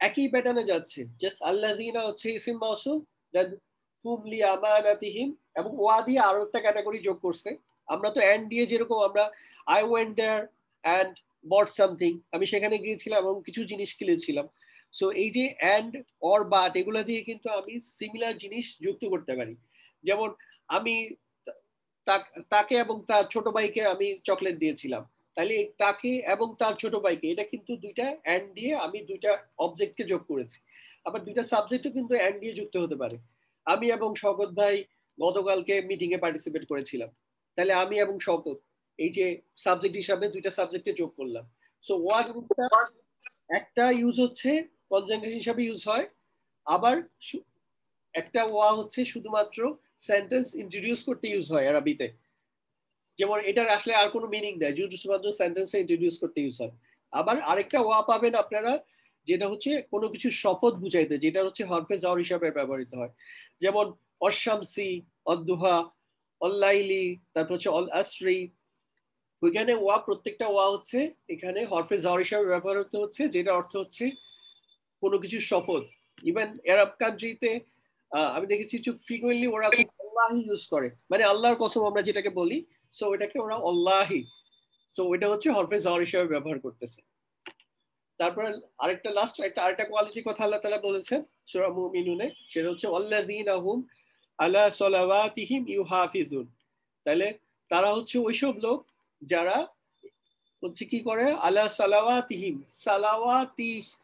[SPEAKER 1] একই প্যাটার্নে যাচ্ছে, জাস্ট আল্লাযীনা হচ্ছে ইসিম মাউসুল, দেন হুম লিআমানাতিহিম, এবং ওয়া দিয়ে আরো একটা ক্যাটাগরি যোগ করছে। আমরা তো এন্ড দিয়ে যেরকম আমরা I went there and but something, আমি সেখানে গিয়েছিলাম এবং কিছু জিনিস কিনেছিলাম। সো এই যে এন্ড অর বাট, এগুলো দিয়ে কিন্তু আমি সিমিলার জিনিস যুক্ত করতে পারি। যেমন আমি তাকে এবং তার ছোট ভাইকে আমি চকলেট দিয়েছিলাম, তাহলে তাকে এবং তার ছোট ভাইকে, এটা কিন্তু দুইটা এন্ড দিয়ে আমি দুইটা অবজেক্টকে যোগ করেছি। আবার দুইটা সাবজেক্টও কিন্তু এন্ড দিয়ে যুক্ত হতে পারে। আমি এবং শওকত ভাই গতকালকে মিটিং এ পার্টিসিপেট করেছিলাম, তাহলে আমি এবং শওকত, এই যে সাবজেক্ট হিসাবে দুইটা সাবজেক্টে যোগ করলাম। সো ওয়ার্ড একটা ইউজ হচ্ছে কনজাংশন হিসাবে ইউজ হয়, আবার একটা ওয়া হচ্ছে শুধুমাত্র সেন্টেন্স ইন্ট্রোডিউস করতে ইউজ হয় আরবিতে। যেমন এটার আসলে আর কোনো মিনিং নেই, শুধুমাত্র সেন্টেন্স ইন্ট্রোডিউস করতে ইউজ হয়। আবার আরেকটা ওয়া পাবেন আপনারা, যেটা হচ্ছে কোনো কিছু শপথ বুঝাইতে, যেটা হচ্ছে হরফে জাওর হিসাবে ব্যবহৃত হয়। যেমন অশামসি, অদ্দুহা, অল্লাইলি, তারপর হচ্ছে অল আসরি, ওইখানে ওয়া, প্রত্যেকটা ওয়া হচ্ছে এখানে হরফে জাওর হিসাবে ব্যবহৃত হচ্ছে, যেটা অর্থ হচ্ছে কোনো কিছু শপথ। ইভেন আরব কান্ট্রিতে আমি দেখেছি খুব ফ্রিকুয়েন্টলি ওরা খুব আল্লাহি ইউজ করে, মানে আল্লাহর কসম আমরা যেটাকে বলি, সো এটাকে ওরা আল্লাহি। তো ওইটা হচ্ছে হরফে জার হিসেবে ব্যবহার করতেছে। তারপর আরেকটা কোয়ালিটির কথা আল্লাহ তাআলা বলেছেন সূরা মুমিনুনে, সেটা হচ্ছে ওয়াল্লাযীনা হুম আলা সালাওয়াতিহিম ইউহাফিজুন। তাহলে তারা হচ্ছে ওইসব লোক যারা হচ্ছে কি করে, আলা সালাওয়াতিহিম,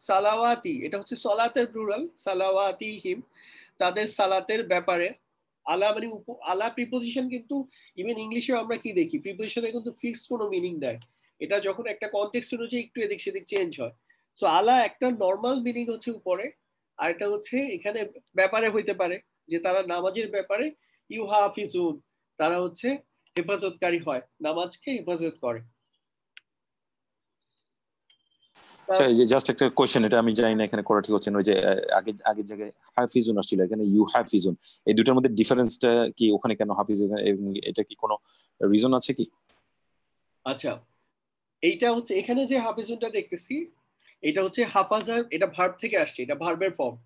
[SPEAKER 1] সালাওয়াতি এটা হচ্ছে সালাতের প্লুরাল, সালাওয়াতিহিম তাদের সালাতের ব্যাপারে। আলা মানে আলা প্রিপোজিশন কিন্তু ইভেন ইংলিশে আমরা কি দেখি, প্রিপোজিশনে কিন্তু ফিক্সড কোনো মিনিং দেয়, এটা যখন একটা কনটেক্সট অনুযায়ী একটু এদিক সেদিক চেঞ্জ হয়। সো আলা একটা নর্মাল মিনিং হচ্ছে উপরে, আর এটা হচ্ছে এখানে ব্যাপারে হইতে পারে যে তারা নামাজের ব্যাপারে ইউহাফিজুন, তারা হচ্ছে হেফাজতকারী হয়, নামাজকে হেফাজত করে।
[SPEAKER 2] আচ্ছা, এই যে জাস্ট একটা কোশ্চেন, এটা আমি জানি না এখানে করা ঠিক হচ্ছে না, ওই যে আগের জায়গায় হাফিজুন আসছিল, এখানে ইউ হাফিজুন, এই দুটার মধ্যে ডিফারেন্সটা কি? ওখানে কেন হাফিজুন, এটা কি কোনো রিজন আছে কি?
[SPEAKER 1] আচ্ছা, এইটা হচ্ছে এখানে যে হাফিজুনটা দেখতেছি, এটা হচ্ছে হাফাজার, এটা ভার্ব থেকে আসছে, এটা ভার্বের ফর্ম।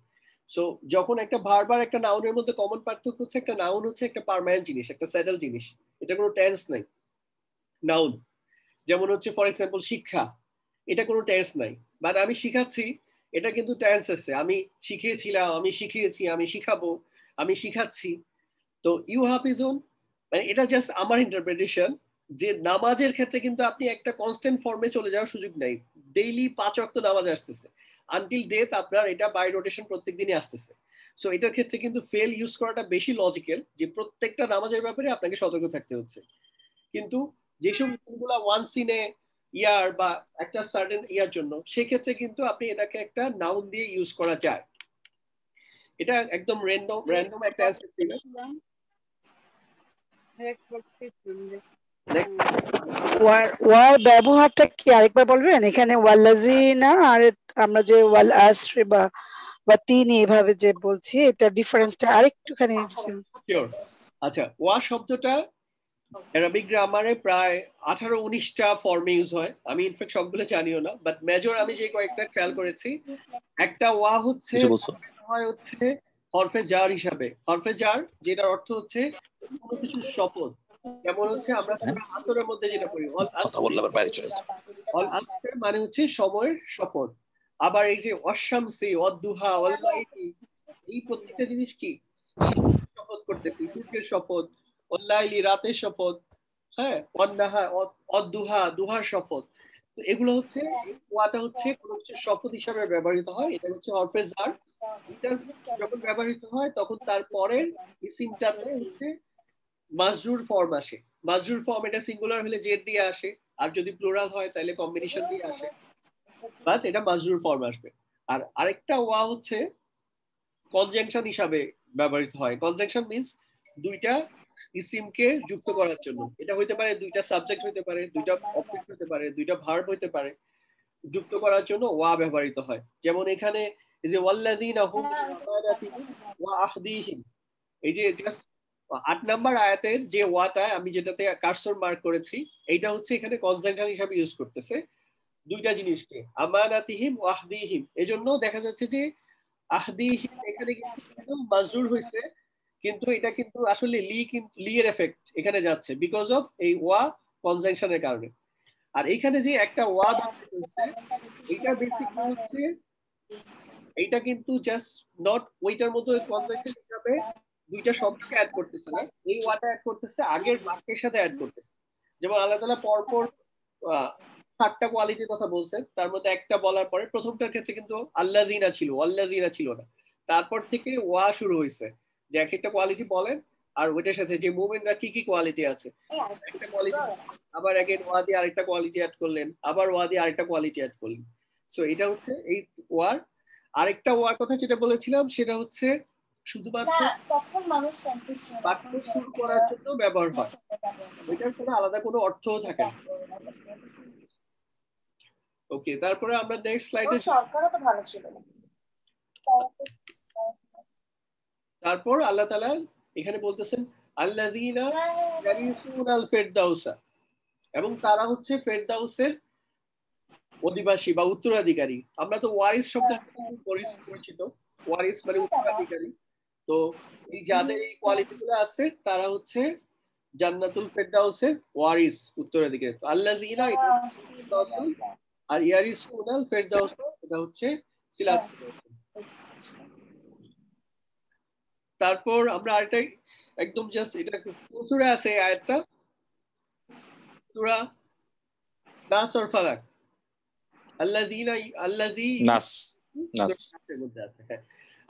[SPEAKER 1] সো যখন একটা ভার্ব আর একটা নাউনের মধ্যে কমন পার্থক্য হচ্ছে একটা নাউন হচ্ছে একটা পার্মানেন্ট জিনিস, একটা সেটেল জিনিস, এটা কোনো টেন্স নাই। নাউন যেমন হচ্ছে ফর এক্সাম্পল শিক্ষা, এটা কোনো টেন্স নাই, বাট আমি শিখাচ্ছি, এটা কিন্তু টেন্স আছে, আমি শিখিয়েছিলাম, আমি শিখিয়েছি, আমি শিখাবো, আমি শিখাচ্ছি। তো ইউ হাফিজুন মানে এটা জাস্ট আমার ইন্টারপ্রিটেশন, যে নামাজের ক্ষেত্রে কিন্তু আপনি একটা কনস্ট্যান্ট ফর্মে চলে যাওয়ার সুযোগ নাই। ডেইলি 5 ওয়াক্ত নামাজ আসতেছে, আনটিল ডেথ আপনার এটা বাই রোটেশন প্রত্যেক দিনই আসতেছে। সো এটার ক্ষেত্রে কিন্তু ফেল ইউজ করাটা বেশি লজিক্যাল, যে প্রত্যেকটা নামাজের ব্যাপারে আপনাকে সতর্ক থাকতে হচ্ছে। কিন্তু যেসব গুলা ওয়ান্স ইন এ ইয়ার বা একটা সার্টেন ইয়ার জন্য, সেক্ষেত্রে কিন্তু আপনি এটাকে একটা নাউন দিয়ে ইউজ করা যায়। এটা একদম র্যান্ডম একটা অ্যান্সার দিবেন।
[SPEAKER 3] ওয়ার ব্যবহারটা কি আরেকবার বলবেন? এখানে ওয়াল্লাযিনা আর আমরা যে ওয়াল আসরি বা তিনি এভাবে যে বলছি, এটা ডিফারেন্সটা আরেকটুখানি।
[SPEAKER 1] শিওর। আচ্ছা, ওয়া শব্দটা অ্যারাবিক গ্রামারে প্রায় 18-19টা ফর্মে ইউজ হয়, আমি ইনফ্যাক্ট সবগুলো জানিও না, বাট মেজর আমি যে কয়েকটা খেয়াল করেছি, একটা ওয়া হচ্ছে হয় হচ্ছে হরফে জার হিসাবে, হরফে জার যেটার অর্থ হচ্ছে কোনো কিছুর শপথ। যেমন হচ্ছে আমরা সূরা আসরের মধ্যে যেটা পড়ি, অল আসর মানে হচ্ছে সময়ের শপথ। আবার এই যে অশামসি, অদ্দুহা, অল্লাইলি, এই প্রত্যেকটা জিনিস কি শপথ করতেছি, সূর্যের শপথ, অল্লাইলি রাতের শপথ, হ্যাঁ, অন্নাহা অদ্দুহা দুহার শপথ। তো এগুলো হচ্ছে, ওয়াটা হচ্ছে কোনো কিছু শপথ হিসাবে ব্যবহৃত হয়, এটা হচ্ছে হরফে জার। এটা যখন ব্যবহৃত হয় তখন তার পরের ইসিমটাতে হচ্ছে মাজরুর ফর্ম আসে। মাজরুর ফর্ম এটা সিঙ্গুলার হলে জেড দিয়ে আসে, আর যদি প্লুরাল হয় তাহলে কম্বিনেশন দিয়ে আসে, বাট এটা মাজরুর ফর্ম আসবে। আর আরেকটা ওয়া হচ্ছে কনজাংশন হিসাবে ব্যবহৃত হয়। কনজাংশন মিন্স দুইটা ইসিমকে যুক্ত করার জন্য, এটা হইতে পারে দুইটা সাবজেক্ট হইতে পারে, দুইটা অবজেক্ট হইতে পারে, দুইটা ভার্ব হইতে পারে, যুক্ত করার জন্য ওয়া ব্যবহৃত হয়। যেমন এখানে এই যে ওয়াল্লাযিনা হুম আমানাতিহিম ওয়া আহদিহিম, এই যে জাস্ট 8 নাম্বার আয়াতের যে ওয়াটা আমি যেটাতে কার্সর মার্ক করেছি, এইটা হচ্ছে এখানে কনজাংশন হিসাবে ইউজ করতেছে দুইটা জিনিসকে, আমানাতিহিম ওয়া আহদিহিম। এজন্য দেখা যাচ্ছে যে আহদিহিম এখানে কিন্তু মাজরুর হইছে, কিন্তু এটা কিন্তু আসলে লি এর এফেক্ট এখানে যাচ্ছে বিকজ অফ এই ওয়া কনজাংশনের কারণে। আর এখানে যে একটা ওয়া ব্যবহৃত হচ্ছে, এটা বেসিকলি হচ্ছে, এইটা কিন্তু জাস্ট নট ওইটার মতো কনজাংশন হিসাবে দুইটা শব্দকে অ্যাড করতেছে না, এই ওয়াটা অ্যাড করতেছে আগের বাক্যের সাথে অ্যাড করতেছে। যেমন আল্লাহ তাআলা পরপর 7টা কোয়ালিটির কথা বলছেন, তার মধ্যে একটা বলার পরে প্রথমটার ক্ষেত্রে কিন্তু আল্লাযিনা ছিল, আল্লাযিনা ছিল না, তারপর থেকে ওয়া শুরু হয়েছে, যে এক একটা কোয়ালিটি বলেন আর ওইটার সাথে যে মুমিনরা কি কি কোয়ালিটি আছে, একটা কোয়ালিটি আবার এগেন ওয়া দিয়ে আরেকটা কোয়ালিটি অ্যাড করলেন, আবার ওয়া দিয়ে আরেকটা কোয়ালিটি অ্যাড করলেন। সো এটা হচ্ছে এই ওয়ার। আরেকটা ওয়ার কথা যেটা বলেছিলাম সেটা হচ্ছে শুধুমাত্র
[SPEAKER 4] তখন মানুষ
[SPEAKER 1] বাক্য শুরু করার জন্য ব্যবহার হয়, ওইটার কোনো আলাদা কোনো অর্থও থাকে না। ওকে, তারপরে আমরা নেক্সট স্লাইডে,
[SPEAKER 4] সরকারও তো ভালো ছিল না।
[SPEAKER 1] তারপর আল্লাহ তাআলা এখানে বলতেছেন আল্লাযীনা ইয়ারিসুনাল ফিরদাউসা, এবং তারা হচ্ছে ফেরদাউসের অধিবাসী বা উত্তরাধিকারী। আমরা তো ওয়ারিস শব্দের পরিচিত, ওয়ারিস মানে উত্তরাধিকারী। তো এই যাদের এই কোয়ালিটি গুলো আছে তারা হচ্ছে জান্নাতুল ফেরদাউসে ওয়ারিস উত্তরের দিকে, আল্লাযিনা এটা মাউসুল, আর ইয়ারিসুনাল ফেরদাউস এটা হচ্ছে সিলাতুল মাউসুল। তারপর আমরা আরেকটা একদম জাস্ট এটা কোন সূরা আছে এই আয়াতটা? সূরা নাস আর ফালাক। আল্লাযিনা
[SPEAKER 2] নাস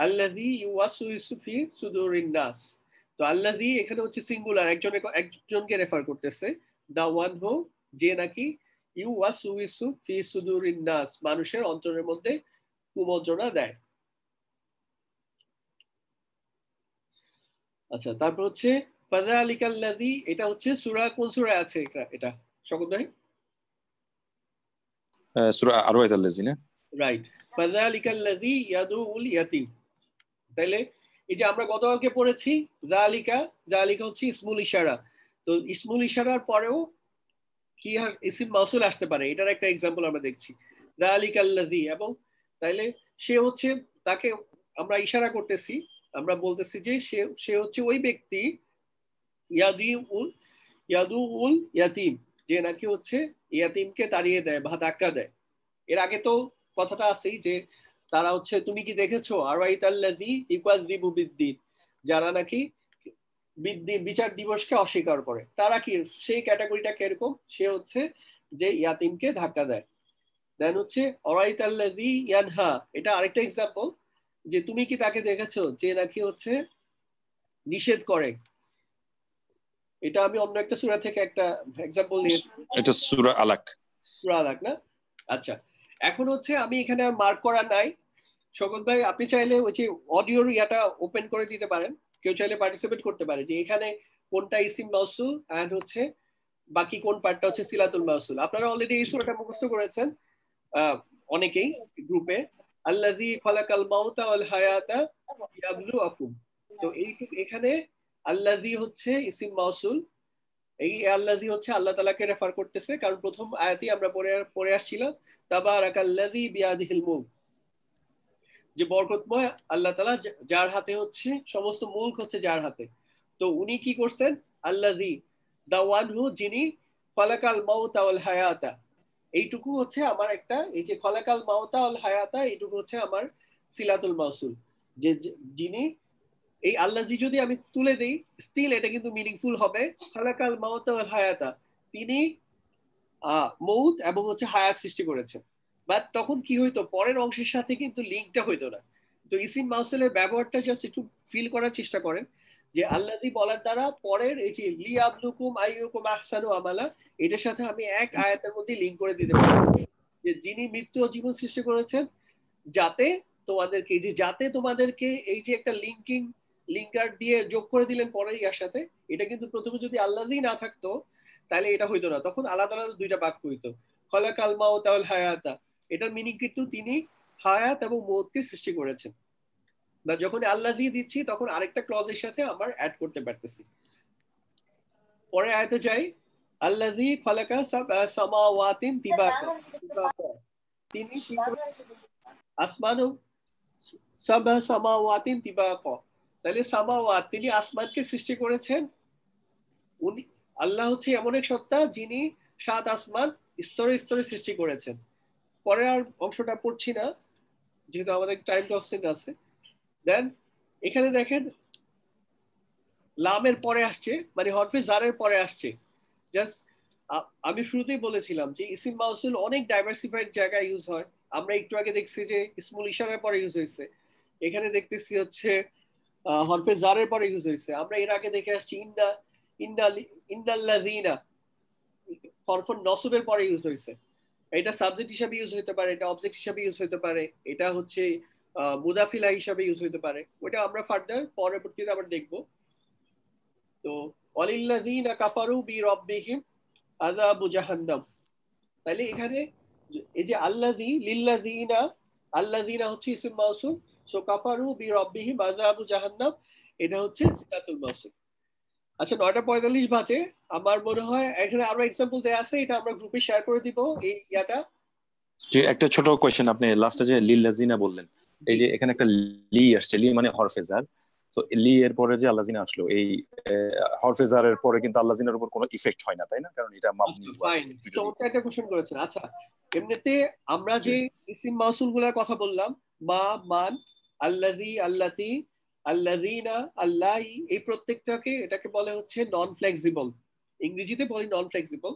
[SPEAKER 1] আল্লাযী ইউওয়াসউইসু ফি সুদুরিন নাস। তো আল্লাযী এখানে হচ্ছে সিঙ্গুলার, একজনকে রেফার করতেছে, দা ওয়ান হু, যে নাকি ইউওয়াসউইসু ফি সুদুরিন নাস, মানুষের অন্তরের মধ্যে কুমন্ত্রণা দেয়। আচ্ছা, তারপর হচ্ছে ফাযালিকাল্লাযী, এটা হচ্ছে সূরা, কোন সূরা আছে এটা শকত ভাই?
[SPEAKER 2] সূরা আর-রা'দ আল্লাযিনা,
[SPEAKER 1] রাইট। ফাযালিকাল্লাযী ইয়াদুল ইয়াতীম। তাইলে এই যে আমরা গতকালকে পড়েছি যালিকা, যালিকা হচ্ছে ইসমুল ইশারা। তো ইসমুল ইশারার পরেও কি ইসিম মাউসুল আসতে পারে, এটার একটা এক্সাম্পল আমরা দেখছি, যালিকাল্লাযী। এবং তাইলে সে হচ্ছে, তাকে আমরা ইশারা করতেছি, আমরা বলতেছি যে সে হচ্ছে ওই ব্যক্তি ইয়াদুল ইয়াতীম, যে নাকি হচ্ছে ইয়াতীমকে তাড়িয়ে দেয় বা ধাক্কা দেয়। এর আগে তো কথাটা আছেই যে তারা হচ্ছে, তুমি কি দেখেছো আরাইতাল্লাযী ইউকাযযিবু বিদ্দীন, যারা নাকি বিচার দিবসকে অস্বীকার করে, তারা কি সেই ক্যাটাগরিটা কিরকম? সে হচ্ছে যে ইয়াতীমকে ধাক্কা দেয়। দেন হচ্ছে আরাইতাল্লাযী ইয়ানহা, এটা আরেকটা এক্সাম্পল, যে তুমি কি তাকে দেখেছো যে নাকি হচ্ছে নিষেধ করে। এটা আমি অন্য একটা সূরা থেকে একটা এক্সাম্পল দিয়েছি,
[SPEAKER 2] এটা সূরা আলাক,
[SPEAKER 1] সূরা আলাক না? আচ্ছা, এখন হচ্ছে আমি এখানে আর মার্ক করা নাই। শকত ভাই আপনি চাইলে ওই যে অডিওর ইয়াটা ওপেন করে দিতে পারেন, কেউ চাইলে পার্টিসিপেট করতে পারে যে এখানে কোনটা ইসিম মাউসুল এন্ড হচ্ছে বাকি কোন পার্টটা হচ্ছে সিলাতুল মাউসুল। আপনারা অলরেডি এই সূরাটা মুখস্থ করেছেন অনেকেই গ্রুপে, আল্লাযী খালাকাল মাউতা ওয়াল হায়াতা লিয়াবলুয়াকুম। তো এইটুকু এখানে আল্লাযী হচ্ছে ইসিম মাউসুল, এই আল্লাযী হচ্ছে আল্লাহ তাআলাকে রেফার করতেছে, কারণ প্রথম আয়াতেই আমরা পড়ে আসছিলাম তাবারাকাল্লাযী বিয়াদিহিল মুলক, যে বরকতময় আল্লাহ তাআলা, যার হাতে হচ্ছে সমস্ত মুলক হচ্ছে যার হাতে। তো উনি কি করছেন? আল্লাযী, দা ওয়ান হু, যিনি খালাকাল মাউতা ওয়াল হায়াতা, এইটুকু হচ্ছে আমার একটা, এই যে খালাকাল মাউতা ওয়াল হায়াতা, এইটুকু হচ্ছে আমার সিলাতুল মাউসুল, যে যিনি, এই আল্লাযী যদি আমি তুলে দেই স্টিল এটা কিন্তু মিনিংফুল হবে। খালাকাল মাউতা ওয়াল হায়াতা, তিনি মউত এবং হচ্ছে হায়াত সৃষ্টি করেছেন। বাট তখন কি হইতো, পরের অংশের সাথে কিন্তু লিঙ্কটা হইতো না। তো ইসিম মাউসুলের ব্যবহারটা জাস্ট একটু ফিল করার চেষ্টা করেন, যে আল্লাযী বলার দ্বারা পরের এই যে লিয়াবলুকুম আইয়ুকুম আহসানু আমালা, এটার সাথে আমি এক আয়াতের মধ্যে লিঙ্ক করে দিতে পারি, যে যিনি মৃত্যু ও জীবন সৃষ্টি করেছেন, যাতে তোমাদেরকে, যে যাতে তোমাদেরকে, এই যে একটা লিঙ্কার দিয়ে যোগ করে দিলেন পরের ইয়ার সাথে। এটা কিন্তু প্রথমে যদি আল্লাযী না থাকতো তাহলে এটা হইতো না, তখন আলাদা আলাদা দুইটা বাক্য হইতো। খালাকাল মাউতা ওয়াল হায়াতা, এটার মিনিং কিন্তু তিনি হায়াত এবং মউতকে সৃষ্টি করেছেন। বা যখন আল্লাযী দিচ্ছি তখন আরেকটা ক্লজের সাথে আমার অ্যাড করতে পারতেছি। পরের আয়াতে যাই, আল্লাযী খালাকা সাবআ সামাওয়াতিন তিবাকা, তিনি আসমানও সাবআ সামাওয়াতিন তিবাকা, তাহলে সামাওয়াত, তিনি আসমানকে সৃষ্টি করেছেন। উনি আল্লাহ হচ্ছে এমন এক সত্তা যিনি 7 আসমান স্তরে স্তরে সৃষ্টি করেছেন। পরের আর অংশটা পড়ছি না যেহেতু আমাদের টাইম কনস্ট্রেন্ট আছে। দেন এখানে দেখেন লামের পরে আসছে, মানে হরফে জারের পরে আসছে। জাস্ট আমি শুরুতেই বলেছিলাম যে ইসিম মাউসুল অনেক ডাইভার্সিফাইড জায়গায় ইউজ হয়। আমরা একটু আগে দেখছি যে ইসমুল ইশারার পরে ইউজ হয়েছে, এখানে দেখতেছি হচ্ছে হরফে জারের পরে ইউজ হয়েছে। আমরা এর আগে দেখে আসছি ইন্নাল্লাযীনা হরফুন নসবের পরে ইউজ হয়েছে। এটা সাবজেক্ট হিসাবে ইউজ হতে পারে, এটা অবজেক্ট হিসাবে ইউজ হতে পারে, এটা হচ্ছে মুদাফিলা হিসাবে ইউজ হতে পারে। ওটা আমরা ফার্দার পরবর্তীতে আবার দেখব। তো ওয়ালিল্লাযীনা কাফারু বিরাব্বিহিম আযাবু জাহান্নাম, তাহলে এখানে এই যে আল্লাযী, লিল্লাযীনা, আল্লাযীনা হচ্ছে ইসম মাউসুল, সো কাফারু বিরাব্বিহিম আযাবু জাহান্নাম, এটা হচ্ছে সিলাতুল মাউসুল। আচ্ছা 9:45 বাজে, আমার মনে হয় এখানে আরো এক্সাম্পল দেয়া আছে, এটা আমরা গ্রুপে শেয়ার করে দিব এই ইয়াটা।
[SPEAKER 2] যে একটা ছোট কোশ্চেন, আপনি লাস্টে যে লিল্লাযিনা বললেন, এই যে এখানে একটা লি আসছে, লি মানে হরফে জার, তো লি এর পরে যে আল্লাযিনা আসলো, এই হরফে জারের পরে কিন্তু আল্লাযিনার উপর কোনো ইফেক্ট হয় না, তাই না? কারণ এটা মাবনি
[SPEAKER 1] ফাইন, চমৎকার একটা কোশ্চেন করেছেন। আচ্ছা, এমনিতে আমরা যে ইসিম মাউসুল গুলার কথা বললাম, মা, মান, আল্লাযী, আল্লাতী, আল্লাযিনা, আল্লাহি, এই প্রত্যেকটাকে এটাকে বলে হচ্ছে নন ফ্লেক্সিবল। ইংরেজিতে বলি নন ফ্লেক্সিবল,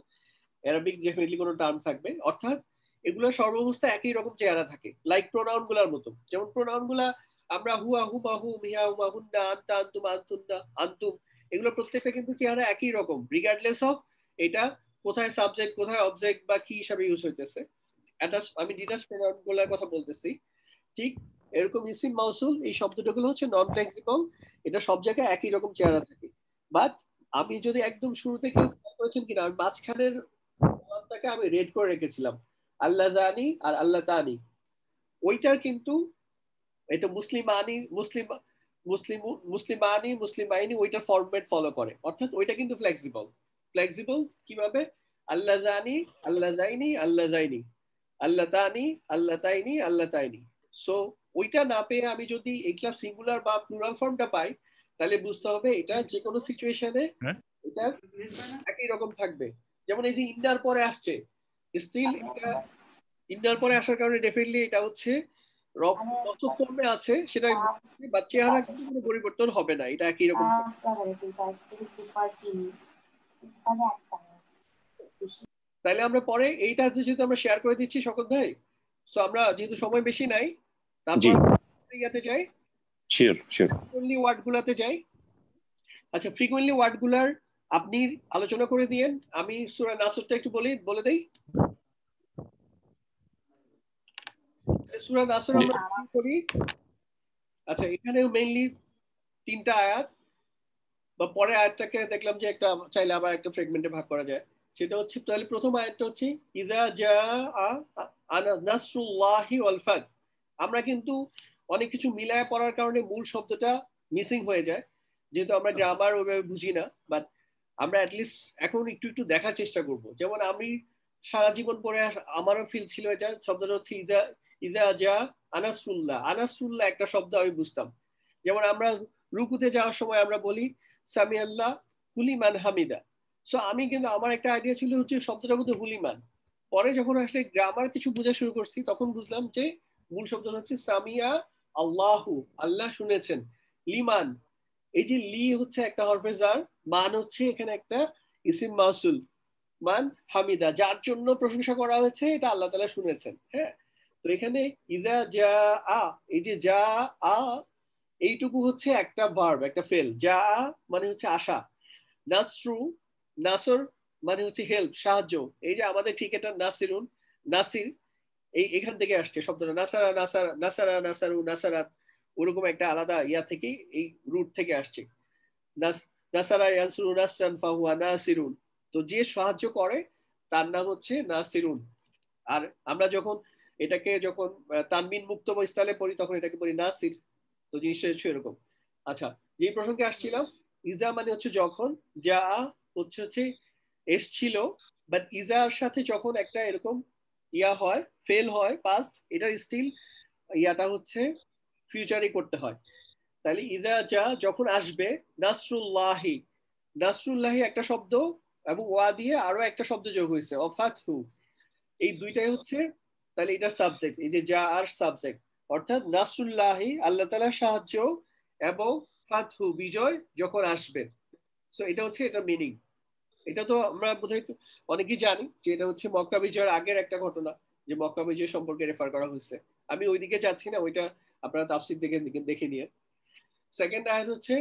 [SPEAKER 1] অ্যারাবিক ডেফিনেটলি কোনো টার্ম থাকবে। অর্থাৎ এগুলো সর্বাবস্থা একই রকম চেহারা থাকে, লাইক প্রোনাউন গুলার মতো। যেমন প্রোনাউন গুলা আমরা হুয়া, হুমা, হুম, হিয়া, হুমা, হুন্না, আনতা, আনতুম, আনতুন্না, আনতুম, এগুলো প্রত্যেকটা কিন্তু চেহারা একই রকম, রিগার্ডলেস অফ এটা কোথায় সাবজেক্ট, কোথায় অবজেক্ট বা কি হিসাবে ইউজ হইতেছে। আমি ডিটাচ প্রোনাউন গুলার কথা বলতেছি। ঠিক এরকম ইসিম মাউসুল এই শব্দগুলো হচ্ছে নন ফ্লেক্সিবল, এটা সব জায়গায় একই রকম চেহারা থাকে। বাট আমি যদি একদম শুরুতে কেউ করেছেন কিনা, আমি মাঝখানের নামটাকে আমি রেড করে রেখেছিলাম, আল্লাহ জানি আর আল্লাহ তানি, ওইটার কিন্তু এটা মুসলিমানি, মুসলিম মুসলিমানি, মুসলিমাইনি ওইটা ফরম্যাট ফলো করে, অর্থাৎ ওইটা কিন্তু ফ্লেক্সিবল। ফ্লেক্সিবল কিভাবে? আল্লাহ জানি, আল্লাহ যাইনি, আল্লাহ যাইনি, আল্লাহ তানি, আল্লাহ তাইনি, আল্লাহ তাইনি। সো ওইটা না পেয়ে আমি যদি এগুলা সিঙ্গুলার বা প্লুরাল ফর্মটা পাই, তাহলে বুঝতে হবে এটা যে কোনো সিচুয়েশনে এটা একই রকম থাকবে। যেমন এই যে ইন্নার পরে আসছে, স্টিল এটা ইন্নার পরে আসার কারণে ডেফিনেটলি এটা হচ্ছে ফর্মে আছে সেটা, বা চেহারা কিন্তু কোনো পরিবর্তন হবে না, এটা একই রকম। তাহলে আমরা পরে এইটা যেহেতু আমরা শেয়ার করে দিচ্ছি সকল ভাই, সো আমরা যেহেতু সময় বেশি নাই, তারপর ইয়াতে যাই,
[SPEAKER 2] শিওর শিওর,
[SPEAKER 1] ফ্রিকোয়েন্টলি ওয়ার্ড গুলাতে যাই। আচ্ছা, ফ্রিকোয়েন্টলি ওয়ার্ড গুলার আপনি আলোচনা করে দিয়েন, আমি সূরা নাসরটা একটু বলে দেই। সূরা নাসর আমরা করি। আচ্ছা, এখানে মেইনলি 3টা আয়াত, বা পরে আয়াতটাকে দেখলাম যে একটা চাইলে আবার একটা ফ্রেগমেন্টে ভাগ করা যায়। সেটা হচ্ছে, তাহলে প্রথম আয়াতটা হচ্ছে ইযা জাআ নাসরুল্লাহি ওয়াল ফাত। আমরা কিন্তু অনেক কিছু মিলায় পড়ার কারণে মূল শব্দটা মিসিং হয়ে যায়, যেহেতু আমরা গ্রামার ওইভাবে বুঝি না। বাট আমরা অ্যাটলিস্ট এখন একটু একটু দেখার চেষ্টা করব। যেমন আমি সারা জীবন পরে আমারও ফিল ছিল, এটা শব্দটা হচ্ছে ইযা ইযা জাআ নাসরুল্লাহ। নাসরুল্লাহ একটা শব্দ আমি বুঝতাম। যেমন আমরা রুকুতে যাওয়ার সময় আমরা বলি সামি আল্লাহ হুলিমান হামিদা। সো আমি কিন্তু আমার একটা আইডিয়া ছিল হচ্ছে শব্দটার মধ্যে হুলিমান। পরে যখন আসলে গ্রামার কিছু বোঝা শুরু করছি, তখন বুঝলাম যে মূল শব্দটা হচ্ছে সামিয়া আল্লাহু, আল্লাহ শুনেছেন, লিমান, এই যে লি হচ্ছে একটা হরফে জার, মান হচ্ছে এখানে একটা ইসিম মাউসুল, মান হামিদা, যার জন্য প্রশংসা করা হয়েছে, এটা আল্লাহ তাআলা শুনেছেন। হ্যাঁ, তো এখানে ইযা জাআ, এই যে জাআ এইটুকু হচ্ছে একটা ভার্ব, একটা ফেল। যা মানে হচ্ছে আসা, নাসরু, নাসর মানে হচ্ছে হেল্প, সাহায্য। এই যে আমাদের ক্রিকেটার নাসিরুন, নাসির, এই এখান থেকে আসছে শব্দটা, নাসারা, নাসারা, নাসারা, নাসারু, নাসারাত, ওরকম একটা আলাদা ইয়া থেকে, এই রুট থেকে আসছে। নাসারা ইয়ানসুরু নাসরান ফাহুয়া নাসিরুন, তো যে সাহায্য করে তার নাম হচ্ছে নাসিরুন। আর আমরা যখন এটাকে যখন তানবিন মুক্ত স্টাইলে পড়ি, তখন এটাকে পড়ি নাসির। তো জিনিসটা হচ্ছে এরকম। আচ্ছা, যে প্রসঙ্গে আসছিলাম, ইজা মানে হচ্ছে যখন, যা হচ্ছে এসছিল, বাট ইজার সাথে যখন একটা এরকম ইয়া হয়, ফেল হয় পাস্ট, এটা স্টিল ইয়াটা হচ্ছে ফিউচারে করতে হয়। তাহলে ইজা যা যখন আসবে, নাসরুল্লাহি, নাসরুল্লাহি একটা শব্দ, এবং ওয়া দিয়ে আরো একটা শব্দ যোগ হয়েছে অফাতহু, এই দুইটাই হচ্ছে, তাহলে এটা সাবজেক্ট, এই যে যা আর সাবজেক্ট, অর্থাৎ নাসরুল্লাহি আল্লাহ তাআলার সাহায্য, এবং ফাতহু বিজয় যখন আসবে। সো এটা হচ্ছে এটা মিনিং। এটা তো আমরা বোধহয় অনেকেই জানি যে এটা হচ্ছে মক্কা বিজয়ের আগের একটা ঘটনা, যে মক্কা বিজয় সম্পর্কে রেফার করা হয়েছে। আমি ওইদিকে যাচ্ছি না, ওইটা আপনারা তাফসীর দেখে নিয়ে। সেকেন্ড আয়াত হচ্ছে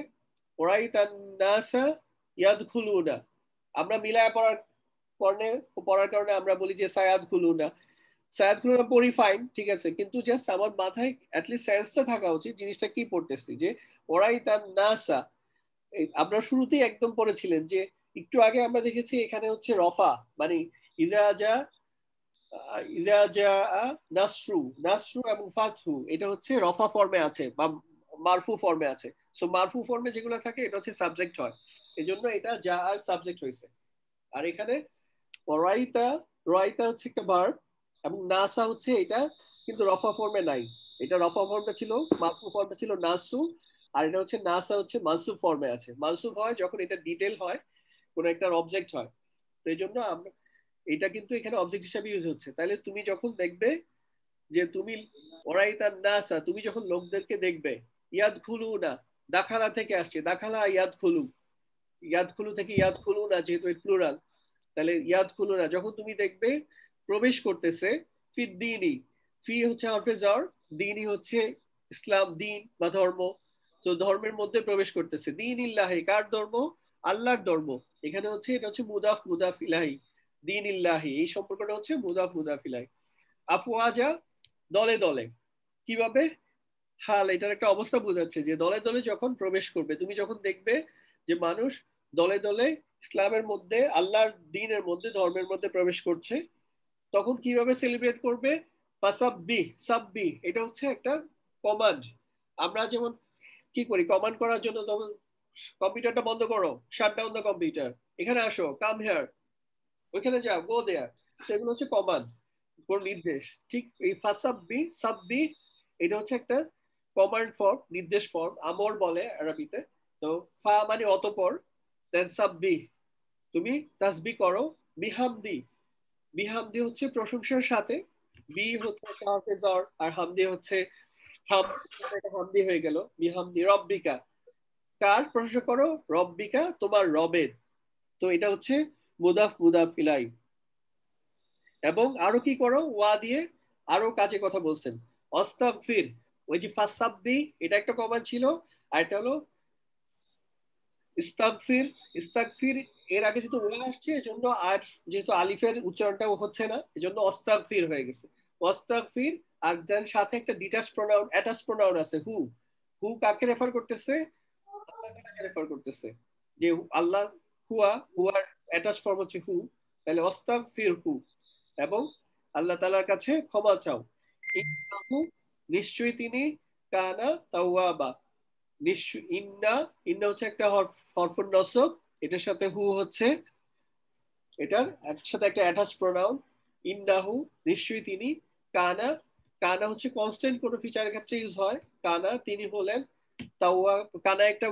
[SPEAKER 1] ওরাইতান নাসা ইয়াদখুলুনা, আমরা মিলায় পড়ার কারণে আমরা বলি যে সায়াদখুলুনা, সায়াদখুলুনা পড়ি, ফাইন, ঠিক আছে, কিন্তু জাস্ট আমার মাথায় অ্যাটলিস্ট সেন্সটা থাকা উচিত জিনিসটা কি পড়তেছি। যে ওরাইতান নাসা, আমরা শুরুতেই একদম পড়েছিলেন যে একটু আগে আমরা দেখেছি এখানে হচ্ছে রফা, মানে ইদা যা, ইদা যা নাসরু, নাসরু এবং ফাতহু, এটা হচ্ছে রফা ফর্মে আছে বা মারফু ফর্মে আছে। সো মারফু ফর্মে যেগুলো থাকে এটা হচ্ছে সাবজেক্ট হয়, এজন্য এটা যা আর সাবজেক্ট হয়েছে। আর এখানে রাইতা, রাইতা হচ্ছে একটা ভার্ব, এবং নাসা হচ্ছে এটা কিন্তু রফা ফর্মে নাই, এটা রফা ফর্মে ছিল, মারফু ফর্মে ছিল নাসু, আর এটা হচ্ছে নাসা হচ্ছে মানসুব ফর্মে আছে। মানসুব হয় যখন এটা ডিটেল হয়, কোন একটা অবজেক্ট হয়। তো এই জন্য আমরা এটা কিন্তু এখানে অবজেক্ট হিসাবে ইউজ হচ্ছে। তাহলে তুমি যখন দেখবে যে তুমি ওরাইতা নাসা, তুমি যখন লোকদেরকে দেখবে, ইয়াদ খুলু না, দাখালা থেকে আসছে, দাখালা ইয়াদ খুলু, ইয়াদ খুলু থেকে ইয়াদ খুলু না, যেহেতু প্লুরাল, তাহলে ইয়াদ খুলু না যখন তুমি দেখবে প্রবেশ করতেছে, ফি দিনই, ফি হচ্ছে হরফে জ্বর, দিনই হচ্ছে ইসলাম, দিন বা ধর্ম। তো ধর্মের মধ্যে প্রবেশ করতেছে, দিন ইল্লাহি, কার ধর্ম? আল্লাহর ধর্ম। এখানে হচ্ছে এটা হচ্ছে মুদাফ মুদাফ ইলাহি, দিন ইল্লাহি, এই সম্পর্কটা হচ্ছে মুদাফ মুদাফ ইলাহি। আফওয়াজা, দলে দলে, কিভাবে? হাল, এটার একটা অবস্থা বোঝাচ্ছে যে দলে দলে যখন প্রবেশ করবে, তুমি যখন দেখবে যে মানুষ দলে দলে ইসলামের মধ্যে, আল্লাহর দ্বীনের মধ্যে, ধর্মের মধ্যে প্রবেশ করছে, তখন কিভাবে সেলিব্রেট করবে? ফাসাব্বি, সাব্বি, এটা হচ্ছে একটা কমান্ড। আমরা যেমন কি করি কমান্ড করার জন্য, তখন কম্পিউটারটা বন্ধ করো, শাট ডাউন দ্য কম্পিউটার, এখানে আসো, কাম হেয়ার, ওইখানে যাও, গো দেয়ার, সেগুলো হচ্ছে কমান্ড, কোন নির্দেশ। ঠিক এই ফাসাব্বি, সাব্বি, এটা হচ্ছে একটা কমান্ড ফর্ম, নির্দেশ ফর্ম, আমর বলে আরবিতে। তো ফা মানে অতঃপর, দেন সাব্বি, তুমি তাসবি করো, বিহামদি, বিহামদি হচ্ছে প্রশংসার সাথে, বি হচ্ছে হাফেজর, আর হামদি হচ্ছে হামদি হয়ে গেল, বিহামদি রব্বিকা, কার প্রশংসা করো? রব্বিকা, তোমার রবের। তো এটা হচ্ছে মুদাফ মুদাফ ইলাই। এবং আরো কি করো? ওয়া দিয়ে আরো কাজে কথা বলছেন। অস্তাগফির, ওই যে ফাসাব্বি, এটা একটা কমান্ড ছিল, আর এটা হলো ইস্তাগফির। ইস্তাগফির এর আগে যেহেতু ওয়া আসছে, এজন্য আর যেহেতু আলিফের উচ্চারণটাও হচ্ছে না, এজন্য অস্তাগফির হয়ে গেছে। অস্তাগফির, আর দেন সাথে একটা ডিটাচ প্রোনাউন, অ্যাটাচ প্রোনাউন আছে, হু। হু কাকে রেফার করতেছে? আল্লাহকে রেফার করতেছে, যে আল্লাহ হুয়া, হুয়ার অ্যাটাচ ফর্ম হচ্ছে হু, তাহলে অস্তাগফির হু, এবং আল্লাহ তাআলার কাছে ক্ষমা চাও। ইন্নাহু, নিশ্চয়ই তিনি, কানা তাওয়াবা, নিশ্চয়, ইন্না, ইন্না হচ্ছে একটা হরফুন নসব, এটার সাথে হু হচ্ছে এটার সাথে একটা অ্যাটাচ প্রোনাউন, ইন্নাহু, নিশ্চয়ই তিনি, কানা, কানা হচ্ছে কনস্ট্যান্ট কোনো ফিচারের ক্ষেত্রে ইউজ হয়, কানা, তিনি হলেন, তাওয়া, কানা একটা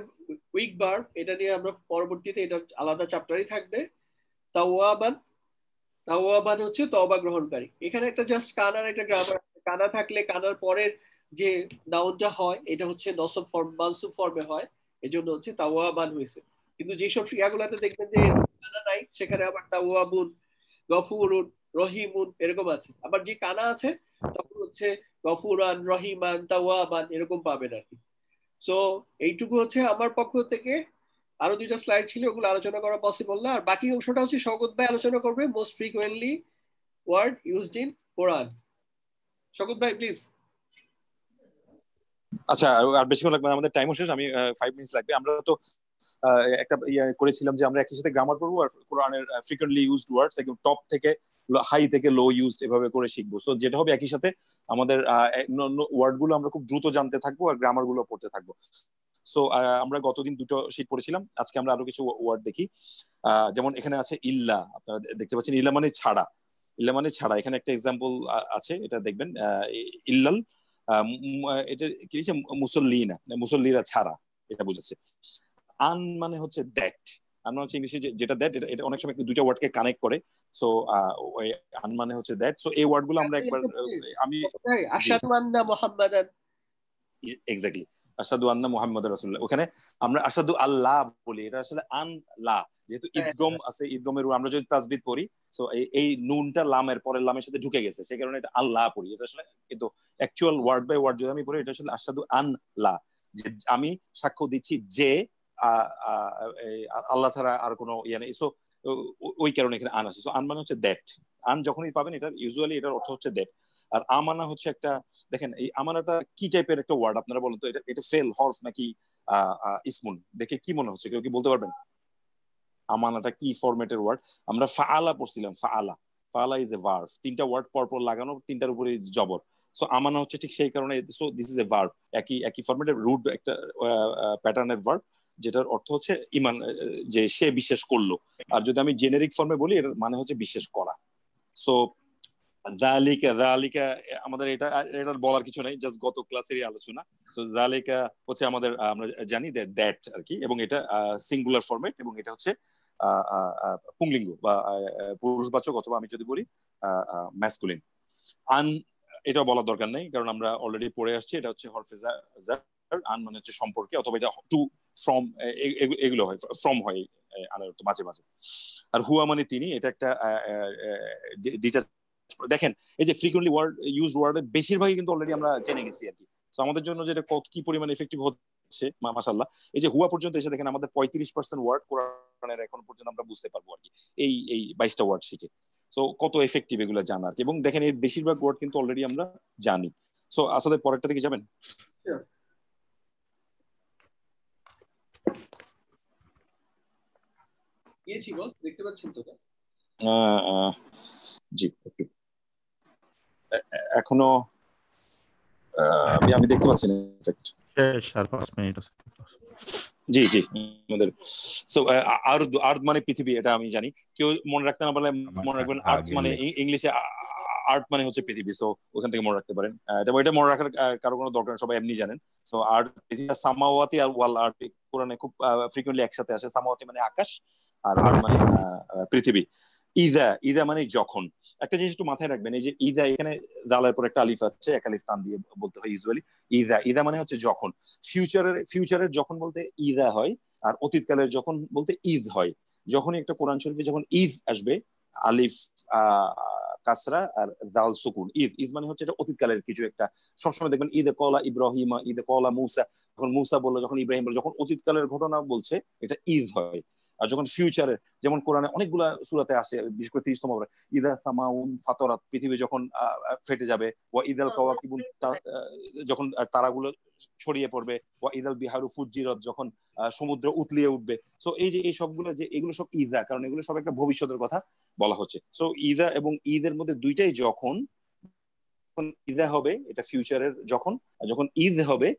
[SPEAKER 1] উইক ভার্ব, এটা নিয়ে আমরা পরবর্তীতে, এটা আলাদা চ্যাপ্টারই থাকবে। তাওয়াবান, তাওয়াবান হচ্ছে তওবা গ্রহণকারী। এখানে একটা জাস্ট কানার একটা গ্রামার, কানা থাকলে কানার পরের যে নাউনটা হয় এটা হচ্ছে নসব ফর্ম, মানসুব ফর্মে হয়, এজন্য হচ্ছে তাওয়াবান হয়েছে। কিন্তু যেসব ক্রিয়াগুলোতে দেখবেন যে কানা নাই, সেখানে আবার তাওয়াবুন, গফুরুন, রহিমুন এরকম আছে। আবার যে কানা আছে তখন হচ্ছে গফুরান, রহিমান, তাওয়াবান এরকম পাবেন আর কি। সো এইটুকু হচ্ছে আমার পক্ষ থেকে। আরো দুইটা স্লাইড ছিল, ওগুলো আলোচনা করা পসিবল না। আর বাকি অংশটা হচ্ছে শওকত ভাই আলোচনা করবে, most frequently word used in Quran. Shaukat ভাই প্লিজ।
[SPEAKER 2] আচ্ছা, আর বেশিক্ষণ লাগবে না, আমাদের টাইমও শেষ, আমি 5 মিনিটস লাগবে। আমরা তো একটা করেছিলাম যে আমরা একই সাথে গ্রামার পড়বো আর কোরআনের ফ্রিকুয়েন্টলি ইউজড ওয়ার্ডস একদম টপ থেকে হাই থেকে লো ইউজড এভাবে করে শিখবো। সো যেটা হবে একই সাথে আমাদের ওয়ার্ড গুলো আমরা খুব দ্রুত জানতে থাকবো আর গ্রামার গুলো পড়তে থাকবো। সো আমরা গতদিন দুটো শীট পড়েছিলাম, আজকে আমরা আরো কিছু ওয়ার্ড দেখি। যেমন এখানে আছে ইল্লা, আপনারা দেখতে পাচ্ছেন ইল্লা মানে ছাড়া, ইল্লা মানে ছাড়া। এখানে একটা এক্সাম্পল আছে, এটা দেখবেন, ইল্লাল, এটা কি হচ্ছে? মুসল্লিনা, মুসল্লিরা ছাড়া, এটা বুঝাচ্ছে। আন মানে হচ্ছে দ্যাট, আন মানে হচ্ছে ইংলিশে যেটা দ্যাট, এটা অনেক সময় দুইটা ওয়ার্ডকে কানেক্ট করে। সো আন মানে হচ্ছে দ্যাট। সো এই ওয়ার্ড গুলো আমরা একবার, আমি
[SPEAKER 1] আশহাদু আন্না মুহাম্মাদান,
[SPEAKER 2] এক্স্যাক্টলি, আশহাদু আন্না মুহাম্মাদুর রাসূলুল্লাহ, ওখানে আমরা আশহাদু আল্লাহ বলি, এটা আসলে আন লা, যেহেতু ইদগম আছে, ইদগমের আমরা যদি তাসবিদ পড়ি, সো এই নুনটা লামের পরের লামের সাথে ঢুকে গেছে, সেই কারণে এটা আল্লাহ পড়ি। এটা আসলে কিন্তু অ্যাকচুয়াল ওয়ার্ড বাই ওয়ার্ড যদি আমি পড়ি, এটা আসলে আশহাদু আন লা, যে আমি সাক্ষ্য দিচ্ছি যে আল্লাহ ছাড়া আর কোনো ইয়ে নেই। সো ওই কারণে এখানে আন আছে। সো আন মানে হচ্ছে দ্যাট, আন যখনই পাবেন এটা ইউজুয়ালি এটার অর্থ হচ্ছে দ্যাট। আর আমানা হচ্ছে একটা, দেখেন এই আমানাটা কি টাইপের একটা ওয়ার্ড আপনারা বলুন তো, এটা এটা ফেল হরফ নাকি ইসমুন? দেখে কি মনে হচ্ছে, কেউ কি বলতে পারবেন আমানাটা কি ফরম্যাটের ওয়ার্ড? আমরা ফাআলা পড়ছিলাম, ফাআলা, ফাআলা ইজ এ ভার্ব, তিনটা ওয়ার্ড পরপর লাগানো, তিনটার উপরে জবর। সো আমানা হচ্ছে ঠিক সেই কারণে, so this is a verb, একই একই ফরম্যাটের রুট একটা প্যাটার্নের ভার্ব, যেটার অর্থ হচ্ছে ইমান, যে সে বিশ্বাস করলো। আর যদি আমি জেনেরিক ফর্মে বলি, এর মানে হচ্ছে বিশ্বাস করা। সো জালিকা জালিকা আমাদের এটা এটা বলার কিছু নাই, জাস্ট গত ক্লাসেরই আলোচনা। সো জালিকা হচ্ছে আমাদের আমরা জানি দ্যাট আর কি, এবং এটা সিঙ্গুলার ফরম্যাট, এবং এটা হচ্ছে পুংলিঙ্গ বা পুরুষবাচক, অথবা আমি যদি বলি ম্যাসকুলিন। আন এটা বলার দরকার নেই, কারণ আমরা অলরেডি পড়ে আসছি, এটা হচ্ছে হরফে জার। আন মানে হচ্ছে সম্পর্কে, অথবা এটা টু, ফ্রম, এগুলো হয়, ফ্রম হয় আনার মাঝে মাঝে। আর হুয়া মানে তিনি, এটা একটা ডিটাচ। দেখেন এই যে ফ্রিকুয়েন্টলি ওয়ার্ড ইউজ ওয়ার্ডের বেশিরভাগই কিন্তু অলরেডি আমরা জেনে গেছি আর কি। তো আমাদের জন্য যেটা কত কি পরিমাণ এফেক্টিভ হচ্ছে মাশাআল্লাহ, এই যে হুয়া পর্যন্ত এসে দেখেন আমাদের 35% ওয়ার্ড কোরআনের এখন পর্যন্ত আমরা বুঝতে পারবো আর কি, এই 22টা ওয়ার্ড শিখে। সো কত এফেক্টিভ এগুলো জানার, এবং দেখেন এর বেশিরভাগ ওয়ার্ড কিন্তু অলরেডি আমরা জানি। সো আসাদের পরেরটা দিকে যাবেন।
[SPEAKER 1] গিয়েছি বল, দেখতে পাচ্ছেন তো?
[SPEAKER 2] জি একটু এখনো আমি দেখতে পাচ্ছি না ইনফ্যাক্ট।
[SPEAKER 5] 4-5 মিনিট আছে।
[SPEAKER 2] জি জি আমাদের সো আর্থ মানে পৃথিবী, এটা আমি জানি। কেউ মনে রাখতে না পারলে মনে রাখবেন আর্থ মানে ইংলিশে আর্থ মানে হচ্ছে পৃথিবী। সো ওখান থেকে মনে রাখতে পারেন। এটা মনে রাখার কারো কোনো দরকার, সবাই এমনি জানেন। সো আর্থ সামাওয়াতি আর ওয়াল আর্থ কোরআনে খুব ফ্রিকুয়েন্টলি একসাথে আসে। সামাওয়াতি মানে আকাশ, আর আর্থ মানে পৃথিবী। ইদা ইদা মানে যখন। একটা জিনিস একটু মাথায় রাখবেন, এই যে ইদা, এখানে জালের পর একটা আলিফ আছে, এক আলিফ টান দিয়ে বলতে হয় ইউজুয়ালি। ইদা ইদা মানে হচ্ছে যখন। ফিউচারের যখন বলতে ইদা হয়, আর অতীতকালের যখন বলতে ঈদ হয়। যখনই একটা কোরআন শরীফে যখন ঈদ আসবে, আলিফ কাসরা আর দাল সুকুন, ঈদ ঈদ মানে হচ্ছে এটা অতীতকালের কিছু একটা। সবসময় দেখবেন ঈদ কলা ইব্রাহিমা, ঈদ কলা মুসা, যখন মুসা বললো, যখন ইব্রাহিম বললো, যখন অতীতকালের ঘটনা বলছে এটা ঈদ হয়। আর যখন ফিউচারে, যেমন কোরআনে অনেকগুলা সূরাতে আসে, বিশেষ করে 30তম আয়াতে, ইদা সামাউন ফাতারাত, পৃথিবী যখন ফেটে যাবে, ওয়া ইদাল কাওয়াকিবুন, যখন তারাগুলো ছড়িয়ে পড়বে, ওয়া ইদাল বিহারু ফুজ্জিরাত, যখন সমুদ্র উতলিয়ে উঠবে। সো এই যে এই সবগুলো, যে এগুলো সব ইদা, কারণ এগুলো সব একটা ভবিষ্যতের কথা বলা হচ্ছে। সো ইদা এবং ঈদের মধ্যে দুইটাই যখন। ইদা হবে এটা ফিউচারের যখন, আর যখন ঈদ হবে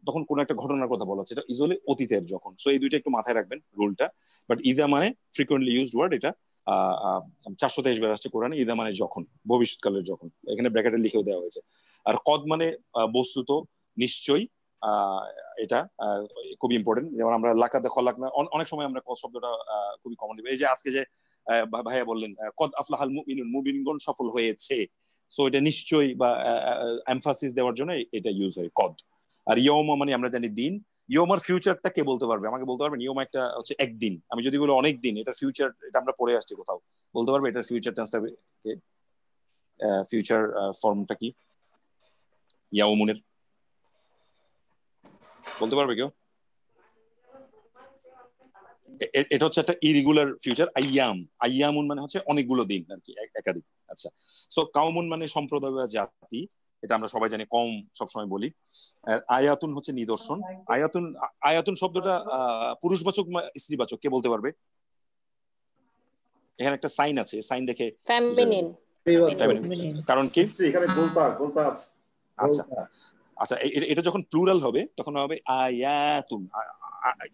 [SPEAKER 2] তখন কোন একটা ঘটনার কথা বলা হচ্ছে, এটা ইউজুয়ালি অতীতের যখন। সো এই দুইটা একটু মাথায় রাখবেন রুলটা। বাট ইদা মানে ফ্রিকুয়েন্টলি ইউজড ওয়ার্ড, এটা 423 বার আসছে কোরআনে। ইদা মানে যখন, ভবিষ্যৎকালের যখন, এখানে ব্র্যাকেটে লিখেও দেওয়া হয়েছে। আর কদ মানে বস্তুত, নিশ্চয়ই। এটা খুবই ইম্পর্টেন্ট। যেমন আমরা লাকাদে খলাকনা, অনেক সময় আমরা কদ শব্দটা খুবই কমন দিই। এই যে আজকে যে ভাইয়া বললেন কদ আফলাহাল মুমিনুন, মুমিনগণ সফল হয়েছে। সো এটা নিশ্চয়ই বা এমফাসিস দেওয়ার জন্য এটা ইউজ হয় কদ। আর ইয়মা মানে আমরা জানি দিন। ইয়মার ফিউচারটা কে বলতে পারবে? আমাকে বলতে পারবেন ইয়মা একটা হচ্ছে একদিন। আমি যদি বলি অনেক দিন, এটা ফিউচার, এটা আমরা পড়ে আসছি কোথাও, বলতে পারবে এটার ফিউচার টেন্সটা কে? ফিউচার ফর্মটা কি ইয়াউমুনের? বলতে পারবে কেউ? এটা হচ্ছে একটা ইরেগুলার ফিউচার। আইয়ামুন মানে হচ্ছে অনেকগুলো দিন আর কি, একাধিক। আচ্ছা, সো কাউমুন মানে সম্প্রদায় বা জাতি, এটা আমরা সবাই জানি, কম সবসময় বলি। আর আয়াতুন হচ্ছে নিদর্শন। আয়াতুন শব্দটা পুরুষবাচক স্ত্রীবাচক, কে বলতে পারবে? এখানে একটা সাইন আছে, সাইন দেখে
[SPEAKER 6] ফেমিনিন।
[SPEAKER 2] কারণ কি? আচ্ছা আচ্ছা, এটা যখন প্লুরাল হবে তখন হবে আয়াতুন।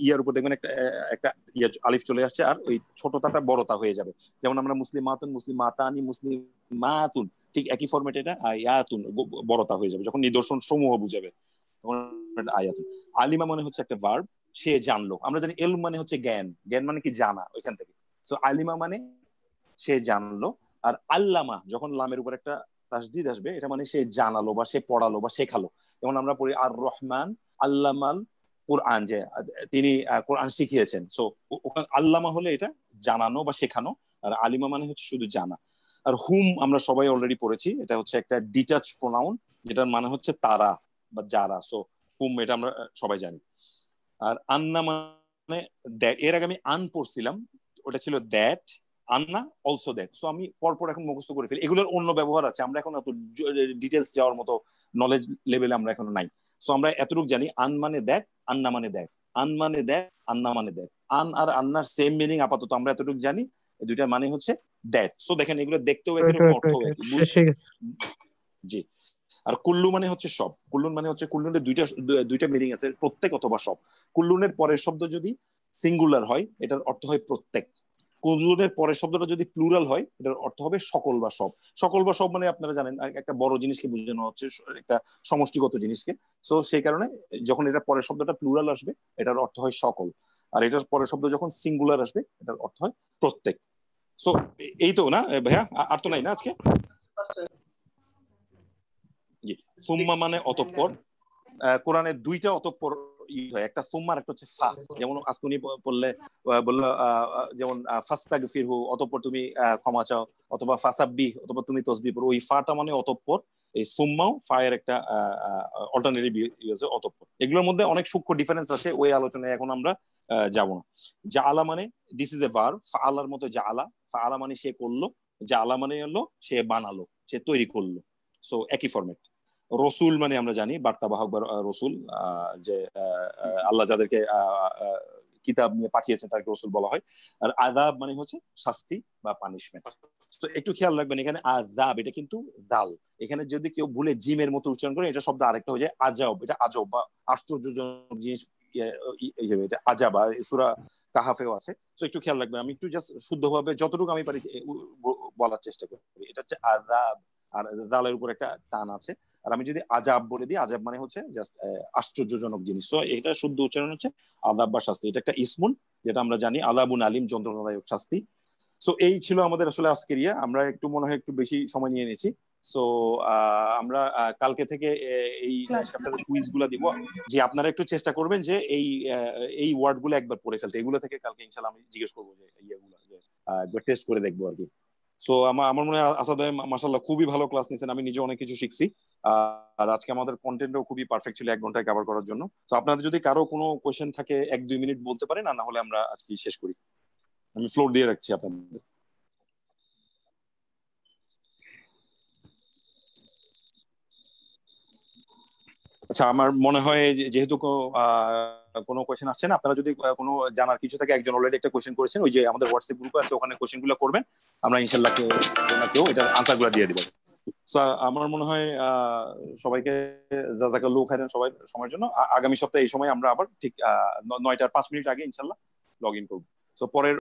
[SPEAKER 2] ইয়ার উপর দেখবেন একটা আলিফ চলে আসছে, আর ওই ছোটতাটা বড়তা হয়ে যাবে। যেমন আমরা মুসলিমাতুন, মুসলিমাতানি, মুসলিমাতুন, ঠিক একই ফরম্যাটে এটা আয়াতুন বড়তা হয়ে যাবে যখন নিদর্শন সমূহ বুঝাবে, তখন আয়াতুন। আলিমা মানে হচ্ছে একটা ভার্ব, সে জানলো। আমরা জানি এলম মানে হচ্ছে জ্ঞান, জ্ঞান মানে কি জানা, ওইখান থেকে। সো আলিমা মানে সে জানলো। আর আল্লামা যখন লামের উপর একটা তাসদিদ আসবে, এটা মানে সে জানালো বা সে পড়ালো বা শেখালো। যেমন আমরা পড়ি আর রহমান আল্লামাল কোরআন, যে তিনি কোরআন শিখিয়েছেন। সো ওখানে আল্লামা হলে এটা জানানো বা শেখানো, আর আলিমা মানে হচ্ছে শুধু জানা। আর হুম আমরা সবাই অলরেডি পড়েছি, এটা হচ্ছে একটা ডিটাচ প্রোনাউন, যেটার মানে হচ্ছে তারা বা যারা। সো হুম এটা আমরা সবাই জানি। আর আন্না মানে দ্যাট, এর আগে আমি আন পড়ছিলাম, ওটা ছিল that, Anna also that. So আমি পরপর এখন মুখস্থ করে ফেলি। এগুলোর অন্য ব্যবহার আছে, আমরা এখন এত ডিটেলস যাওয়ার মতো নলেজ লেভেলে আমরা এখন নাই। সো আমরা এতটুকু জানি, আন মানে দ্যাট, আন্না মানে দ্যাট, আন মানে দ্যাট, আন্না মানে দ্যাট। আন আর আন্নার সেম মিনিং আপাতত আমরা এতটুকু জানি, এই দুইটার মানে হচ্ছে দ্যাট। সো দেখেন এগুলো দেখতেও একই রকম, অর্থ একই। জি। আর কুল্লু মানে হচ্ছে সব। কুল্লুন মানে হচ্ছে, কুল্লুনের দুইটা মিনিং আছে, প্রত্যেক অথবা সব। কুল্লুনের পরের শব্দ যদি সিঙ্গুলার হয়, এটার অর্থ হয় প্রত্যেক। কুলুনের পরের শব্দটা যদি প্লুরাল হয় এটার অর্থ হবে সকল বা সব। সকল বা সব মানে আপনারা জানেন একটা বড় জিনিসকে বোঝানো হচ্ছে, একটা সমষ্টিগত জিনিসকে। সো সেই কারণে যখন এটা পরের শব্দটা প্লুরাল আসবে এটার অর্থ হয় সকল, আর এটার পরের শব্দ যখন সিঙ্গুলার আসবে এটার অর্থ হয় প্রত্যেক। সো এই তো না ভাইয়া, আর তো নাই না আজকে? জি, সুম্মা মানে অতঃপর। কোরআনে দুইটা অতঃপর হয়, একটা সুম্মা আর একটা হচ্ছে ফা। যেমন আজকে উনি বললো যেমন ফাস্তাগফিরহু, অতঃপর তুমি ক্ষমা চাও, অথবা ফাসাব্বিহ, অথবা তুমি তসবিহ পড়ো। ওই ফাটা মানে অতঃপর, এই সুম্মাও ফায়ের একটা অল্টারনেটিভ ইউজ অতঃপর। এগুলোর মধ্যে অনেক সূক্ষ্ম ডিফারেন্স আছে, ওই আলোচনায় এখন আমরা যাব না। জাআলা মানে দিস ইজ এ ভার্ব, ফাআলার মতো জাআলা। ফাআলা মানে সে করলো, জাআলা মানে হলো সে বানালো, সে তৈরি করলো। সো একই ফরম্যাট। রসুল মানে আমরা জানি বার্তাবাহক বা রসুল, যে আল্লাহ যাদেরকে কিতাব নিয়ে পাঠিয়েছেন তাকে রসুল বলা হয়। আর আযাব মানে হচ্ছে শাস্তি বা পানিশমেন্ট। তো একটু খেয়াল রাখবেন এখানে আযাব এটা কিন্তু জাল, এখানে যদি কেউ ভুলে জিমের মতো উচ্চারণ করে এটা শব্দ আরেকটা হয়ে যায় আজাব। এটা আজব বা আশ্চর্যজনক জিনিস, এটা আজাব। সূরা কাহাফেও আছে। তো একটু খেয়াল রাখবেন, আমি একটু জাস্ট শুদ্ধভাবে যতটুকু আমি পারি বলার চেষ্টা করি। এটা হচ্ছে আযাব, আর জালের উপর একটা টান আছে। আর আমি যদি আজাব বলে দিই, আজাব মানে হচ্ছে জাস্ট আশ্চর্যজনক জিনিস। তো এটা শুদ্ধ উচ্চারণ হচ্ছে আযাব বা শাস্তি। এটা একটা ইসমুন, যেটা আমরা জানি আযাবুন আলিম, যন্ত্রণাদায়ক শাস্তি। সো এই ছিল আমাদের আসলে আজকের ইয়ে। আমরা একটু মনে হয় একটু বেশি সময় নিয়ে নিয়েছি। সো আমরা কালকে থেকে এই চ্যাপ্টারের কুইজ গুলা দিব। যে আপনারা একটু চেষ্টা করবেন যে এই ওয়ার্ড গুলো একবার পড়ে ফেলতে। এগুলো থেকে কালকে ইনশাল্লাহ আমি জিজ্ঞেস করবো যে ইয়েগুলো, যে একবার টেস্ট করে দেখবো আর কি। সো আমার মনে হয় আসাদ ভাই মাশাআল্লাহ খুবই ভালো ক্লাস নিয়েছেন, আমি নিজে অনেক কিছু শিখছি। আর আজকে আমাদের কন্টেন্টও খুবই পারফেক্ট ছিল 1 ঘন্টায় কভার করার জন্য। তো আপনাদের যদি কারো কোনো কোয়েশ্চেন থাকে 1-2 মিনিট বলতে পারেন, আর না হলে আমরা আজকে শেষ করি। আমি ফ্লোর দিয়ে রাখছি আপনাদের। আচ্ছা, আমার মনে হয় যেহেতু কোনো কোয়েশ্চেন আসছে না, আপনারা যদি কোনো জানার কিছু থাকে, একজন অলরেডি একটা কোয়েশ্চেন করেছেন, ওই যে আমাদের হোয়াটসঅ্যাপ গ্রুপ আছে ওখানে কোয়েশ্চেন গুলো করবেন, আমরা ইনশাল্লাহ কেউ না কেউ এটার আনসার গুলো দিয়ে দিব। আমার মনে হয় সবাইকে জাযাকাল্লাহু খাইরান সবাই সময়ের জন্য। আগামী সপ্তাহে এই সময় আমরা আবার ঠিক 9টা 5 মিনিট আগে ইনশাল্লাহ লগ ইন করবো। সো পরের